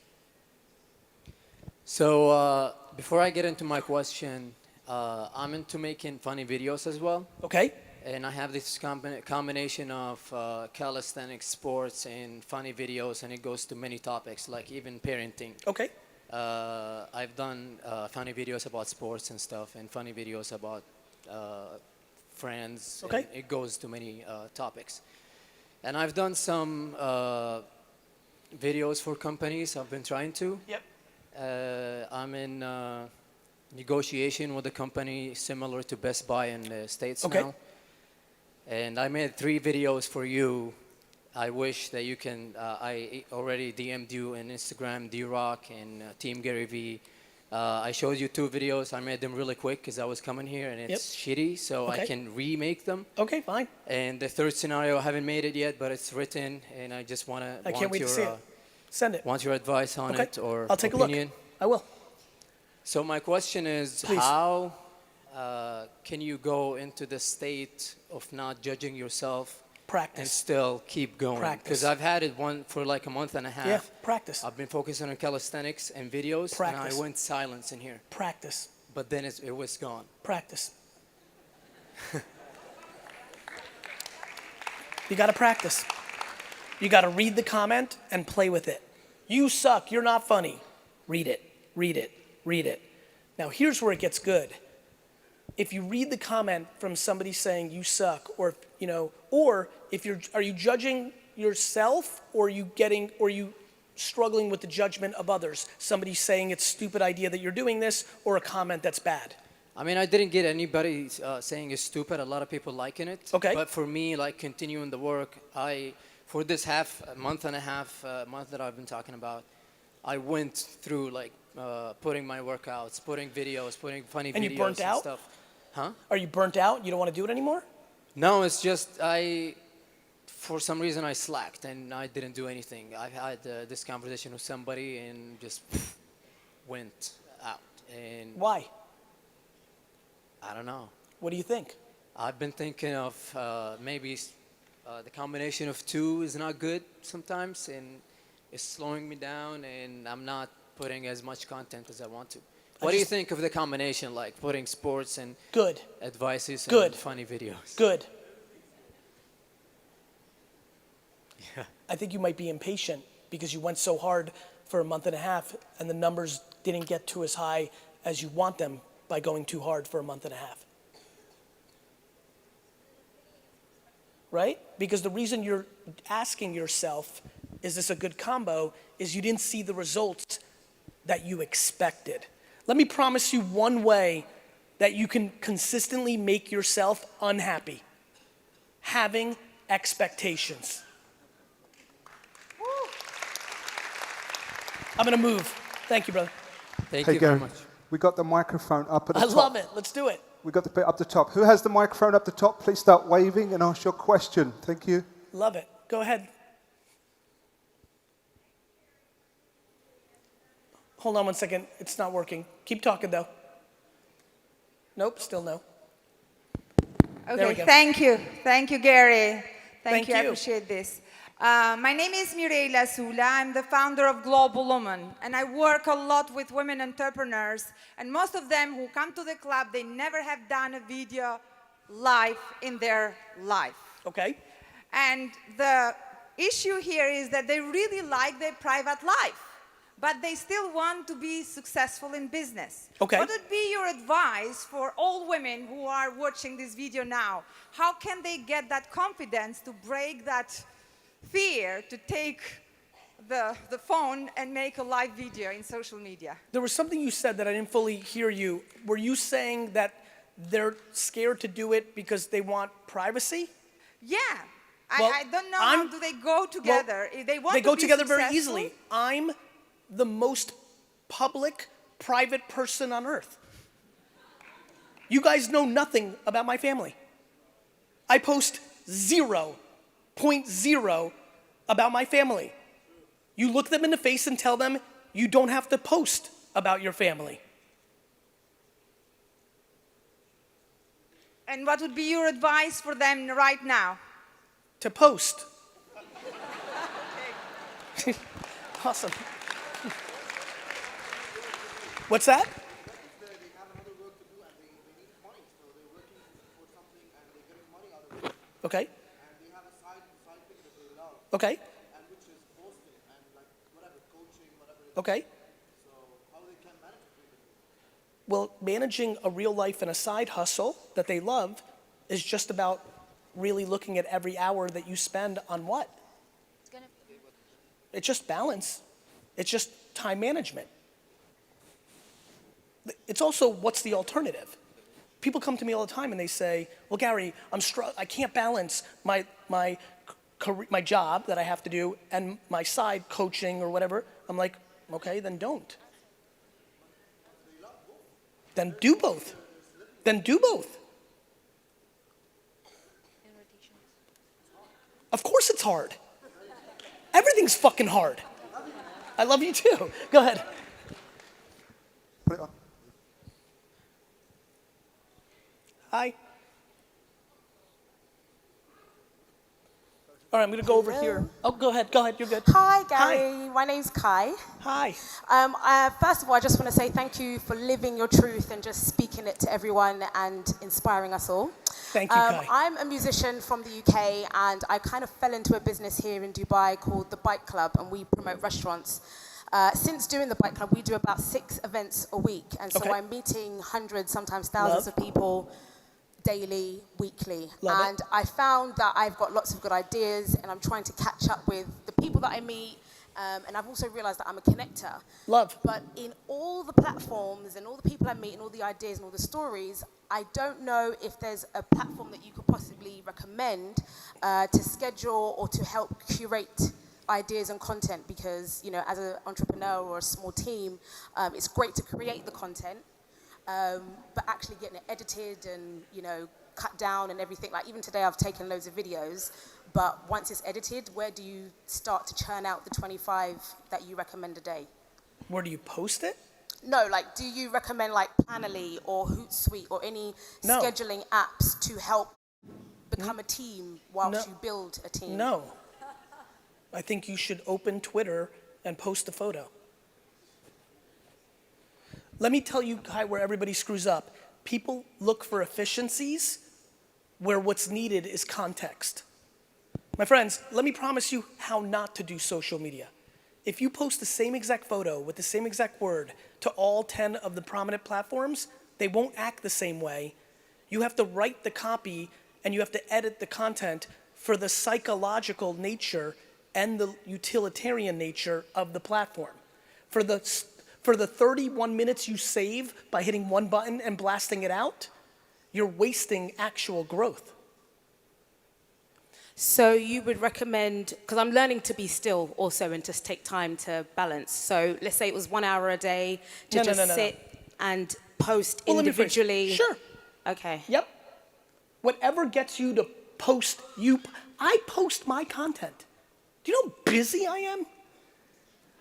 So before I get into my question, I'm into making funny videos as well. Okay. And I have this combination of calisthenics, sports, and funny videos, and it goes to many topics, like even parenting. Okay. I've done funny videos about sports and stuff, and funny videos about friends. Okay. And it goes to many topics. And I've done some videos for companies. I've been trying to. Yep. I'm in negotiation with a company similar to Best Buy in the States Okay. now. And I made 3 videos for you. I wish that you can, I already DM'd you on Instagram, D-Rock and Team GaryVee. I showed you 2 videos. I made them really quick because I was coming here and it's shitty, so Okay. I can remake them. Okay, fine. And the 3rd scenario, I haven't made it yet, but it's written, and I just I can't wait to see it. Send it. want your advice on Okay. it or I'll take opinion. a look. I will. So my question is, Please. how can you go into the state of not judging yourself and Practice. still keep going? Practice. Because I've had it for like a month and a half. Yeah, practice. I've been focusing on calisthenics and videos, Practice. and I went silence in here. Practice. But then it was gone. Practice. You got to practice. You got to read the comment and play with it. You suck. You're not funny. Read it. Read it. Read it. Now here's where it gets good. If you read the comment from somebody saying you suck, or if are you judging yourself, or are you struggling with the judgment of others? Somebody saying it's a stupid idea that you're doing this, or a comment that's bad. I mean, I didn't get anybody saying it's stupid. A lot of people liking it. Okay. But for me, like continuing the work, for this month and a half that I've been talking about, I went through like putting my workouts, putting videos, putting funny And videos you burnt and out? stuff. Huh? Are you burnt out? You don't want to do it anymore? No, it's just for some reason I slacked and I didn't do anything. I had this conversation with somebody and just went out. And Why? I don't know. What do you think? I've been thinking of maybe the combination of 2 is not good sometimes, and is slowing me down, and I'm not putting as much content as I want to. What do you think of the combination, like putting sports and Good. advices Good. and funny videos? Good. Yeah. I think you might be impatient because you went so hard for a month and a half and the numbers didn't get to as high as you want them by going too hard for a month and a half. Right? Because the reason you're asking yourself, is this a good combo, is you didn't see the results that you expected. Let me promise you one way that you can consistently make yourself unhappy. Having expectations. I'm gonna move. Thank you, brother. Thank Hey, you very Gary, much. we got the microphone up at the I top. love it. Let's do it. We got the bit up the top. Who has the microphone up the top? Please start waving and ask your question. Thank you. Love it. Go ahead. Hold on one second. It's not working. Keep talking, though. Nope, still no. There we Okay, go. thank you. Thank you, Gary. Thank you. I you. appreciate this. My name is Mireille Sula. I'm the founder of Global Woman, and I work a lot with women entrepreneurs, and most of them who come to the club, they never have done a video live in their life. Okay. And the issue here is that they really like their private life, but they still want to be successful in business. Okay. What would be your advice for all women who are watching this video now? How can they get that confidence to break that fear to take the phone and make a live video in social media? There was something you said that I didn't fully hear you. Were you saying that they're scared to do it because they want privacy? Yeah. Well, I don't know I'm- how do they go together. If they want They to go be together very successful- easily. I'm the most public, private person on earth. You guys know nothing about my family. I post 0.0 about my family. You look them in the face and tell them you don't have to post about your family. And what would be your advice for them right now? To post. Awesome. What's that? Okay. Okay. Okay. Well, managing a real life and a side hustle that they love is just about really looking at every hour that you spend on what? It's just balance. It's just time management. It's also what's the alternative? People come to me all the time and they say, well, Gary, I can't balance my job that I have to do and my side coaching or whatever. I'm like, okay, then don't. Then do both. Then do both. Of course it's hard. Everything's fucking hard. I love you too. Go ahead. Put it on. Hi. All right, I'm gonna go over here. Oh, go ahead, you're good. Hi, Gary. My name's Kai. Hi. First of all, I just want to say thank you for living your truth and just speaking it to everyone and inspiring us all. Thank you, Kai. I'm a musician from the UK, and I kind of fell into a business here in Dubai called the Bike Club, and we promote restaurants. Since doing the Bike Club, we do about 6 events a week, and so Okay. I'm meeting hundreds, sometimes thousands of people daily, weekly. Love it. And I found that I've got lots of good ideas and I'm trying to catch up with the people that I meet. And I've also realized that I'm a connector. Love. But in all the platforms and all the people I meet and all the ideas and all the stories, I don't know if there's a platform that you could possibly recommend to schedule or to help curate ideas and content, because, you know, as an entrepreneur or a small team, it's great to create the content. But actually getting it edited and, you know, cut down and everything. Like even today I've taken loads of videos, but once it's edited, where do you start to churn out the 25 that you recommend a day? Where do you post it? No, like do you recommend like Planoly or Hootsuite or any No. scheduling apps to help become a team whilst No. you build a team? No. I think you should open Twitter and post a photo. Let me tell you where everybody screws up. People look for efficiencies where what's needed is context. My friends, let me promise you how not to do social media. If you post the same exact photo with the same exact word to all 10 of the prominent platforms, they won't act the same way. You have to write the copy and you have to edit the content for the psychological nature and the utilitarian nature of the platform. For the 31 minutes you save by hitting one button and blasting it out, you're wasting actual growth. So you would recommend, because I'm learning to be still also and just take time to balance. So let's say it was 1 hour a day to sit and post individually. Sure. Okay. Yep. Whatever gets you to post, I post my content. Do you know how busy I am?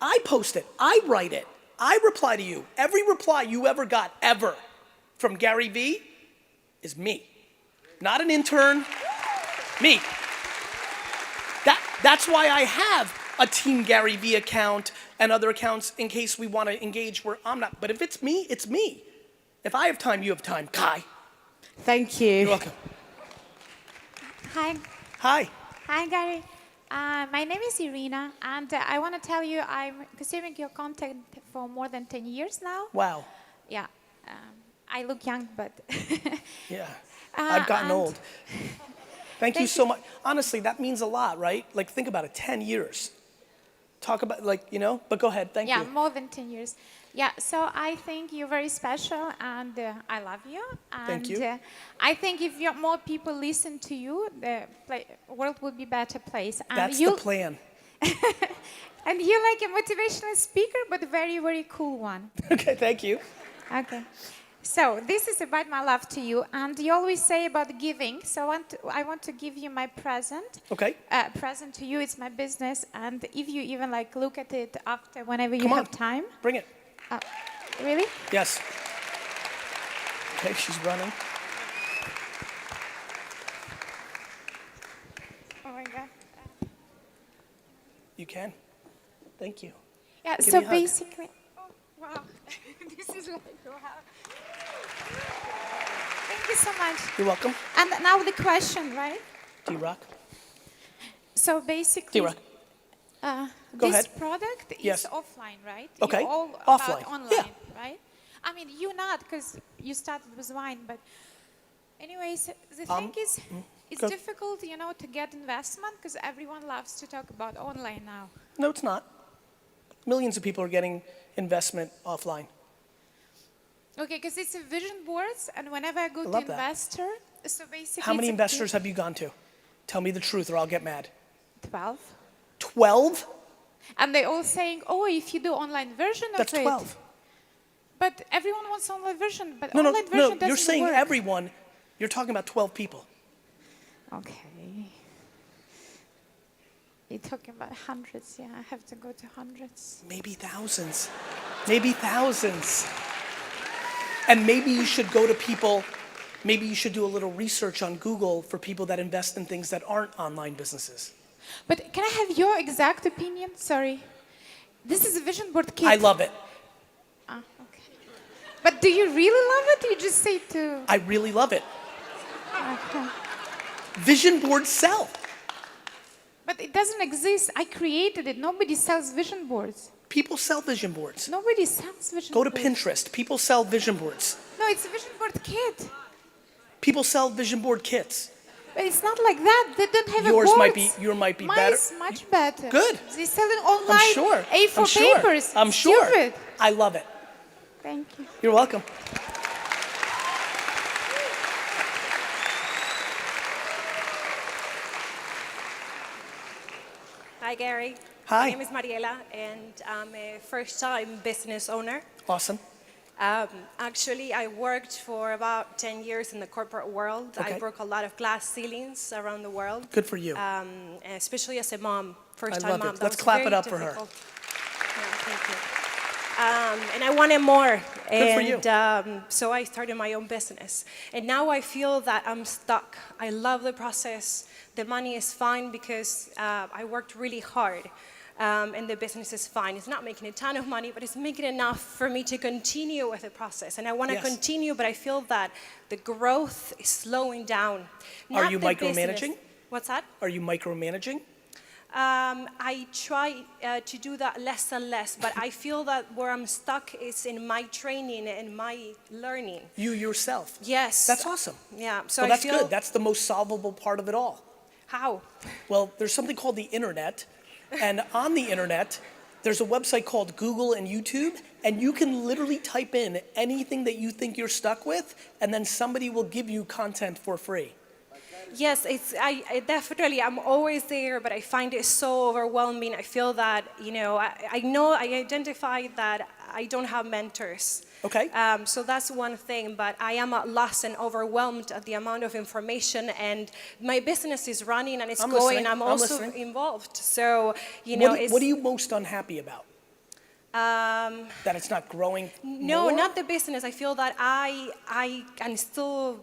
I post it, I write it, I reply to you. Every reply you ever got, ever, from GaryVee is me. Not an intern, me. That's why I have a Team GaryVee account and other accounts in case we want to engage where I'm not. But if it's me, it's me. If I have time, you have time. Kai. Thank you. You're welcome. Hi. Hi. Hi, Gary. My name is Irina, and I want to tell you I'm consuming your content for more than 10 years now. Wow. Yeah. I look young, but... Yeah. I've gotten old. Thank you so much. Honestly, that means a lot, right? Like, think about it, 10 years. Talk about, like, you know, but go ahead, thank you. Yeah, more than 10 years. Yeah, so I think you're very special, and I love you. And, thank you. I think if more people listen to you, the world would be a better place. And that's the plan. And you're like a motivational speaker, but a very, very cool one. Okay, thank you. Okay. So this is about my love to you, and you always say about giving. So I want to give you my present. Okay. Present to you. It's my business, and if you even like look at it after, whenever you Come on. have time. Bring it. Really? Yes. Okay, she's running. Oh my God. You can. Thank you. Yeah. Give So me a hug. basically, oh wow, this is like wow. Thank you so much. You're welcome. And now the question, right? D-Rock. So basically, D-Rock. this ahead. product Yes. is offline, right? Okay. You're all Offline. about online, Yeah. right? I mean, you not, because you started with wine, but anyways, the thing is, it's go. difficult, you know, to get investment because everyone loves to talk about online now. No, it's not. Millions of people are getting investment offline. Okay, because it's a vision boards, and whenever I go to love that. investor, so basically How many it's a investors have you gone to? Tell me the truth or I'll get mad. 12. 12? And they're all saying, oh, if you do online version of That's it. 12. But everyone wants online version, but No, online version doesn't you're saying work. everyone. You're talking about 12 people. Okay. You're talking about hundreds, yeah. I have to go to hundreds. Maybe thousands. Maybe thousands. And maybe you should go to people, maybe you should do a little research on Google for people that invest in things that aren't online businesses. But can I have your exact opinion? Sorry. This is a vision board kit. I love it. Ah, okay. But do you really love it? Or you just say to... I really love it. Okay. Vision boards sell. But it doesn't exist. I created it. Nobody sells vision boards. People sell vision boards. Nobody sells vision Go to boards. Pinterest. People sell vision boards. No, it's a vision board kit. People sell vision board kits. But it's not like that. They don't have Yours a board. might be Mine better. is much better. Good. They sell it online. I'm sure. A4 I'm sure. papers. I'm sure. Stupid. I love it. Thank you. You're welcome. Hi, Gary. Hi. My name is Mariela, and I'm a first-time business owner. Awesome. Actually, I worked for about 10 years in the corporate world. Okay. I broke a lot of glass ceilings around the world. Good for you. Especially as a mom, first-time love mom. it. That Let's was clap very it up for her. difficult. Yeah, thank you. And I wanted more. Good for you. So I started my own business. And now I feel that I'm stuck. I love the process. The money is fine because I worked really hard. and the business is fine. It's not making a ton of money, but it's making enough for me to continue with the process. And I want to continue, but I feel that the growth is slowing down. Are you micromanaging? Business. What's that? Are you micromanaging? I try to do that less and less, but I feel that where I'm stuck is in my training and my learning. You yourself? Yes. That's awesome. Yeah. So well, I that's feel good. That's the most solvable part of it all. How? Well, there's something called the internet, and on the internet, there's a website called Google and YouTube, and you can literally type in anything that you think you're stuck with, and then somebody will give you content for free. Yes, I definitely, I'm always there, but I find it so overwhelming. I feel that, I identify that I don't have mentors. Okay. So that's one thing, but I am at loss and overwhelmed at the amount of information, and my business is running and it's I'm going. listening. I'm also involved. So, What are you most unhappy about? That it's not growing No, more? not the business. I feel that I can still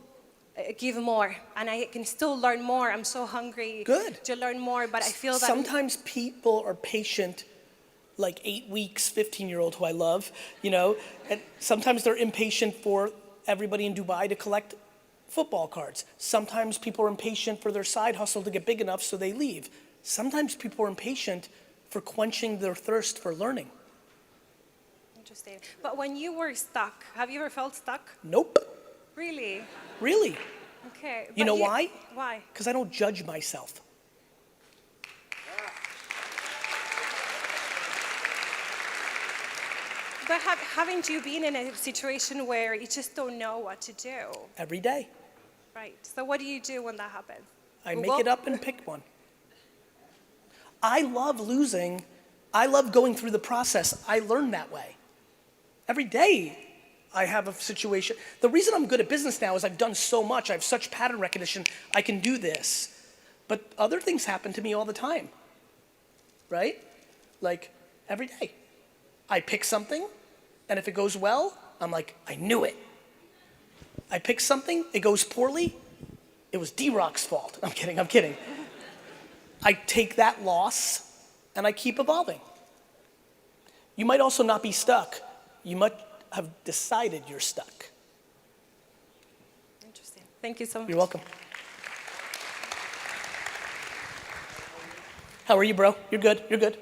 give more, and I can still learn more. I'm so hungry to learn more, but I feel that sometimes people are patient, like 8 weeks, 15-year-old who I love, and sometimes they're impatient for everybody in Dubai to collect football cards. Sometimes people are impatient for their side hustle to get big enough so they leave. Sometimes people are impatient for quenching their thirst for learning. Interesting. But when you were stuck, have you ever felt stuck? Nope. Really? Really? Okay. You know why? Why? Because I don't judge myself. But haven't you been in a situation where you just don't know what to do? Every day. Right. So what do you do when that happens? I make it up and pick one. I love losing. I love going through the process. I learn that way. Every day I have a situation. The reason I'm good at business now is I've done so much. I have such pattern recognition. I can do this. But other things happen to me all the time. Right? Like every day. I pick something, and if it goes well, I'm like, I knew it. I pick something, it goes poorly, it was D-Rock's fault. I'm kidding. I take that loss, and I keep evolving. You might also not be stuck. You might have decided you're stuck. Interesting. Thank you so much. You're welcome. How are you, bro? You're good. You're good.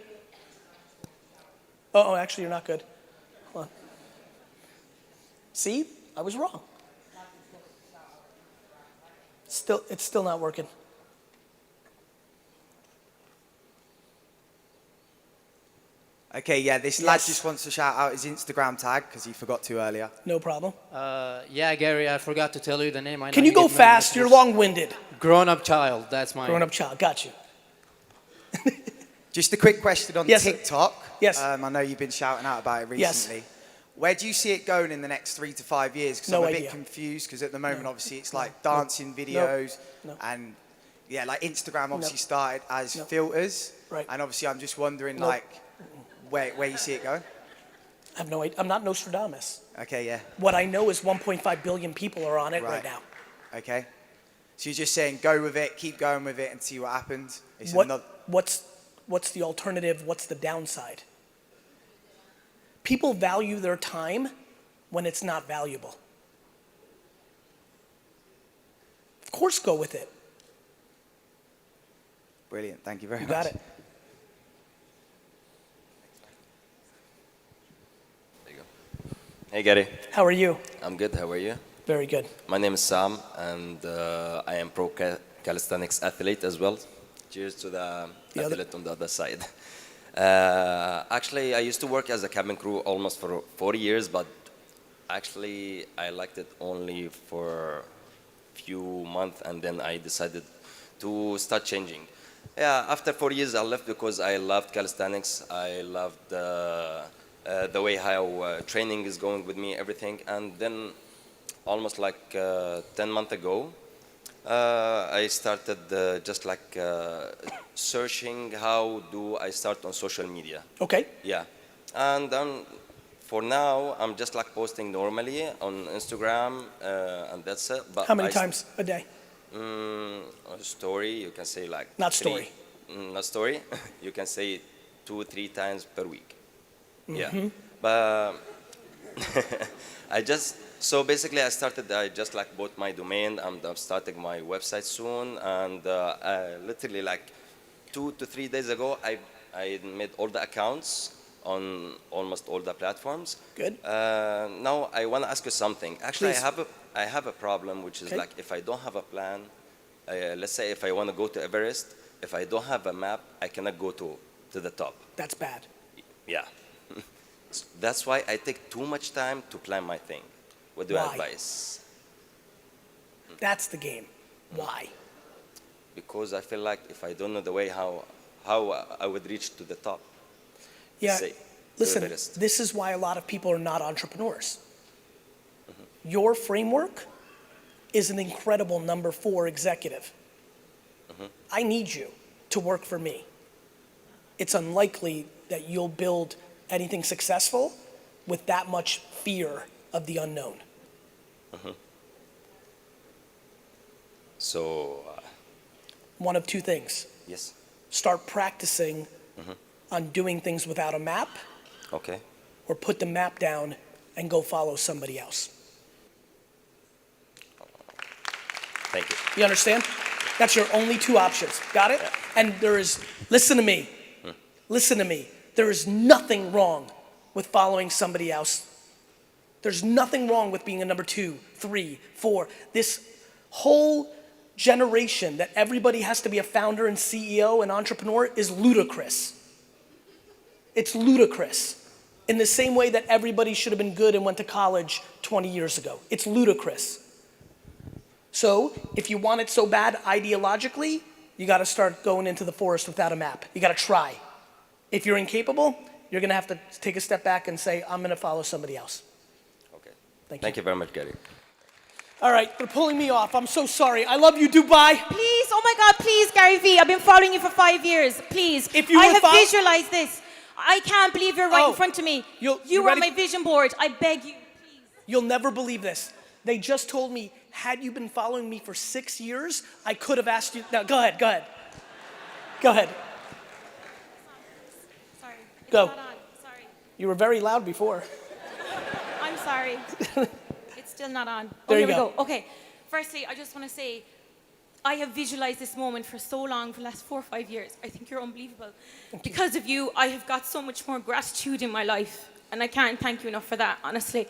Oh, actually, you're not good. Hold on. See? I was wrong. It's still not working. Okay, yeah, this lad just wants to shout out his Instagram tag because he forgot to earlier. No problem. Yeah, Gary, I forgot to tell you the name. I know Can you go fast? You're long-winded. Grown-up child, that's mine. Grown-up child, got you. Just a quick question on TikTok. Yes. I know you've been shouting out about it recently. Yes. Where do you see it going in the next 3 to 5 years? Because I'm a bit confused because at the moment, obviously, it's like dancing videos and yeah, like Instagram obviously started as filters. Right. And obviously, I'm just wondering like where you see it going. I have no idea. I'm not Nostradamus. Okay, yeah. What I know is 1.5 billion people are on it right now. Okay. So you're just saying go with it, keep going with it and see what happens. It's What's the alternative? What's the downside? People value their time when it's not valuable. Of course, go with it. Brilliant. Thank you very much. You got it. There you go. Hey, Gary. How are you? I'm good. How are you? Very good. My name is Sam, and I am pro calisthenics athlete as well. Cheers to the athlete on the other side. Actually, I used to work as a cabin crew almost for 4 years, but actually I liked it only for a few months, and then I decided to start changing. Yeah, after 4 years I left because I loved calisthenics. I loved the way how training is going with me, everything. And then almost like 10 months ago, I started just like searching how do I start on social media. Okay. Yeah. And then for now, I'm just like posting normally on Instagram and that's it. But how many times a day? A story, you can say like not story. Not story. You can say 2-3 times per week. Yeah, but so basically I just like bought my domain. I'm starting my website soon, and literally like 2 to 3 days ago, I made all the accounts on almost all the platforms. Good. Now I want to ask you something. Actually, Please. I have a problem, which is Okay. like if I don't have a plan, let's say if I want to go to Everest, if I don't have a map, I cannot go to the top. That's bad. Yeah. That's why I take too much time to plan my thing. What do you Why? advise? That's the game. Why? Because I feel like if I don't know the way how I would reach to the top. Yeah. Say, Listen, Everest. this is why a lot of people are not entrepreneurs. Your framework is an incredible number 4 executive. I need you to work for me. It's unlikely that you'll build anything successful with that much fear of the unknown. So, One of 2 things. yes. Start practicing on doing things without a map, Okay. or put the map down and go follow somebody else. Thank you. You understand? That's your only 2 options. Got it? And listen to me. Listen to me. There is nothing wrong with following somebody else. There's nothing wrong with being a number 2, 3, 4. This whole generation that everybody has to be a founder and CEO and entrepreneur is ludicrous. It's ludicrous. In the same way that everybody should have been good and went to college 20 years ago. It's ludicrous. So, if you want it so bad ideologically, you gotta start going into the forest without a map. You gotta try. If you're incapable, you're gonna have to take a step back and say, I'm gonna follow somebody else. Okay. Thank Thank you very much, Gary. All right, they're pulling me off. I'm so sorry. I love you, Dubai. Please, oh my God, please, GaryVee. I've been following you for 5 years. Please. If you I were have visualized this. I can't believe you're right Oh, in front of me. you You were ready? my vision board. I beg you. You'll never believe this. They just told me, had you been following me for 6 years, I could have asked you. No, go ahead, go ahead. Go ahead. Sorry. It's Go. not on. Sorry. You were very loud before. I'm sorry. It's still not on. There you here go. we go. Okay. Firstly, I just want to say, I have visualized this moment for so long, for the last 4 or 5 years. I think you're unbelievable. Because of you, I have got so much more gratitude in my life. And I can't thank you enough for that, honestly.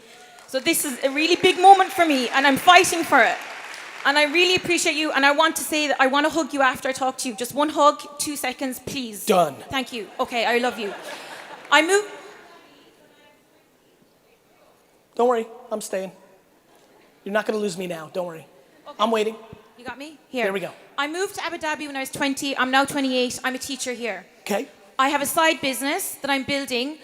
So this is a really big moment for me, and I'm fighting for it. And I really appreciate you, and I want to say that I want to hug you after I talk to you. Just one hug, 2 seconds, please. Done. Thank you. Okay, I love you. I moved... Don't worry, I'm staying. You're not gonna lose me now, don't worry. I'm waiting. You got me? Here. There we go. I moved to Abu Dhabi when I was 20. I'm now 28. I'm a teacher here. Okay. I have a side business that I'm building.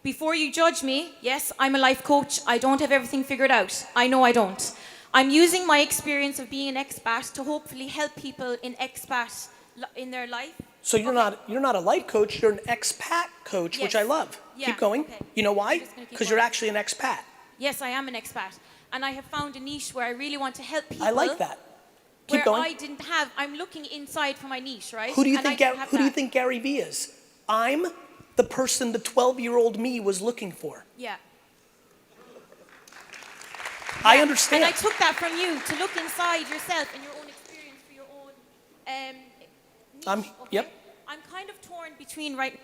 Before you judge me, yes, I'm a life coach. I don't have everything figured out. I know I don't. I'm using my experience of being an expat to hopefully help people in their life. So you're not a life coach, you're an expat coach, which Yes. I love. Yeah, Keep going. okay. You know why? I'm just gonna keep Because you're going. actually an expat. Yes, I am an expat. And I have found a niche where I really want to help people. I like that. Keep where going. I didn't have. I'm looking inside for my niche, right? Who do you And I think didn't have who do you that. think GaryVee is? I'm the person the 12-year-old me was looking for. Yeah. I understand. And I took that from you to look inside yourself and your own experience for your own niche, okay? Yep. I'm kind of torn between right now.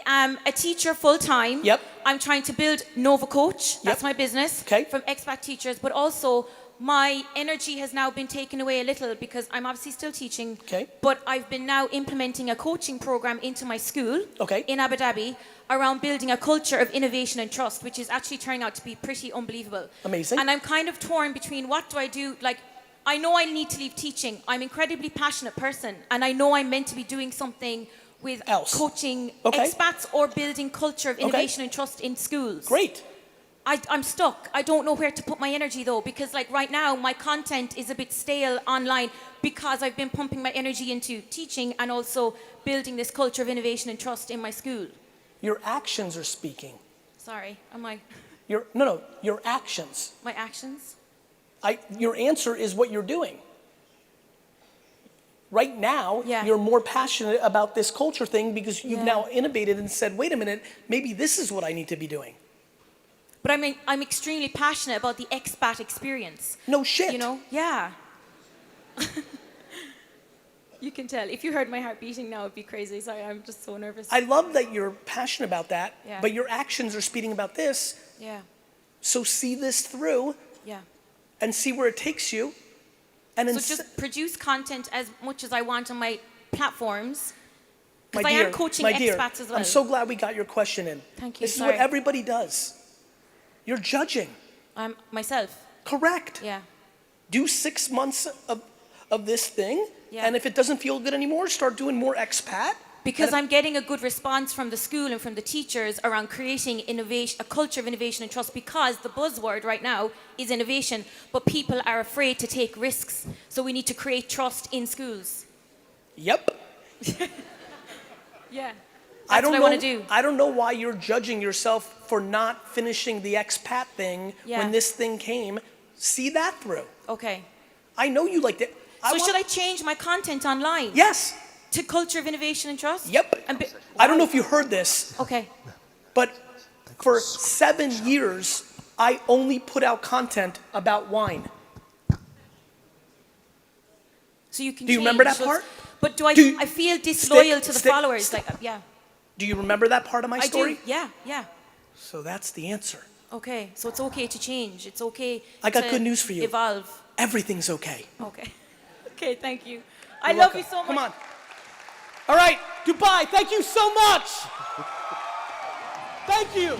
I am a teacher full time. Yep. I'm trying to build Nova Coach. That's Yep. my business. Okay. From expat teachers, but also my energy has now been taken away a little because I'm obviously still teaching. Okay. But I've been now implementing a coaching program into my school. Okay. In Abu Dhabi around building a culture of innovation and trust, which is actually turning out to be pretty unbelievable. Amazing. And I'm kind of torn between what do I do? Like, I know I need to leave teaching. I'm an incredibly passionate person, and I know I'm meant to be doing something with coaching expats or building culture of innovation and trust in schools. Great. I'm stuck. I don't know where to put my energy though, because like right now my content is a bit stale online because I've been pumping my energy into teaching and also building this culture of innovation and trust in my school. Your actions are speaking. Sorry, am I? No, your actions. My actions? Your answer is what you're doing. Right now, you're more passionate about this culture thing because you've now innovated and said, wait a minute, maybe this is what I need to be doing. But I'm extremely passionate about the expat experience. No shit. You know? Yeah. You can tell. If you heard my heart beating now, it'd be crazy. Sorry, I'm just so nervous. I love that you're passionate about that, Yeah. but your actions are speeding about this. Yeah. So see this through Yeah. and see where it takes you. And So just produce content as much as I want on my platforms. Because I dear, am coaching my dear, expats as well. I'm so glad we got your question in. Thank you. This is what everybody does. You're judging. Myself. Correct. Yeah. Do 6 months of this thing, and if it doesn't feel good anymore, start doing more expat. Because I'm getting a good response from the school and from the teachers around creating innovation, a culture of innovation and trust, because the buzzword right now is innovation, but people are afraid to take risks. So we need to create trust in schools. Yep. Yeah. I That's what I want to do. I don't know why you're judging yourself for not finishing the expat thing when this thing came. See that through. Okay. I know you liked it. So should I change my content online? Yes. To culture of innovation and trust? Yep. I don't know if you heard this. Okay. But for 7 years, I only put out content about wine. So you can Do you remember that change. part? But I feel disloyal to the followers. Like, yeah. Do you remember that part of my story? I do. Yeah, yeah. So that's the answer. Okay. So it's okay to change. It's okay I got to good news for you. Evolve. Everything's okay. Okay. Okay, thank you. I love you so much. Come on. All right, Dubai, thank you so much. Thank you.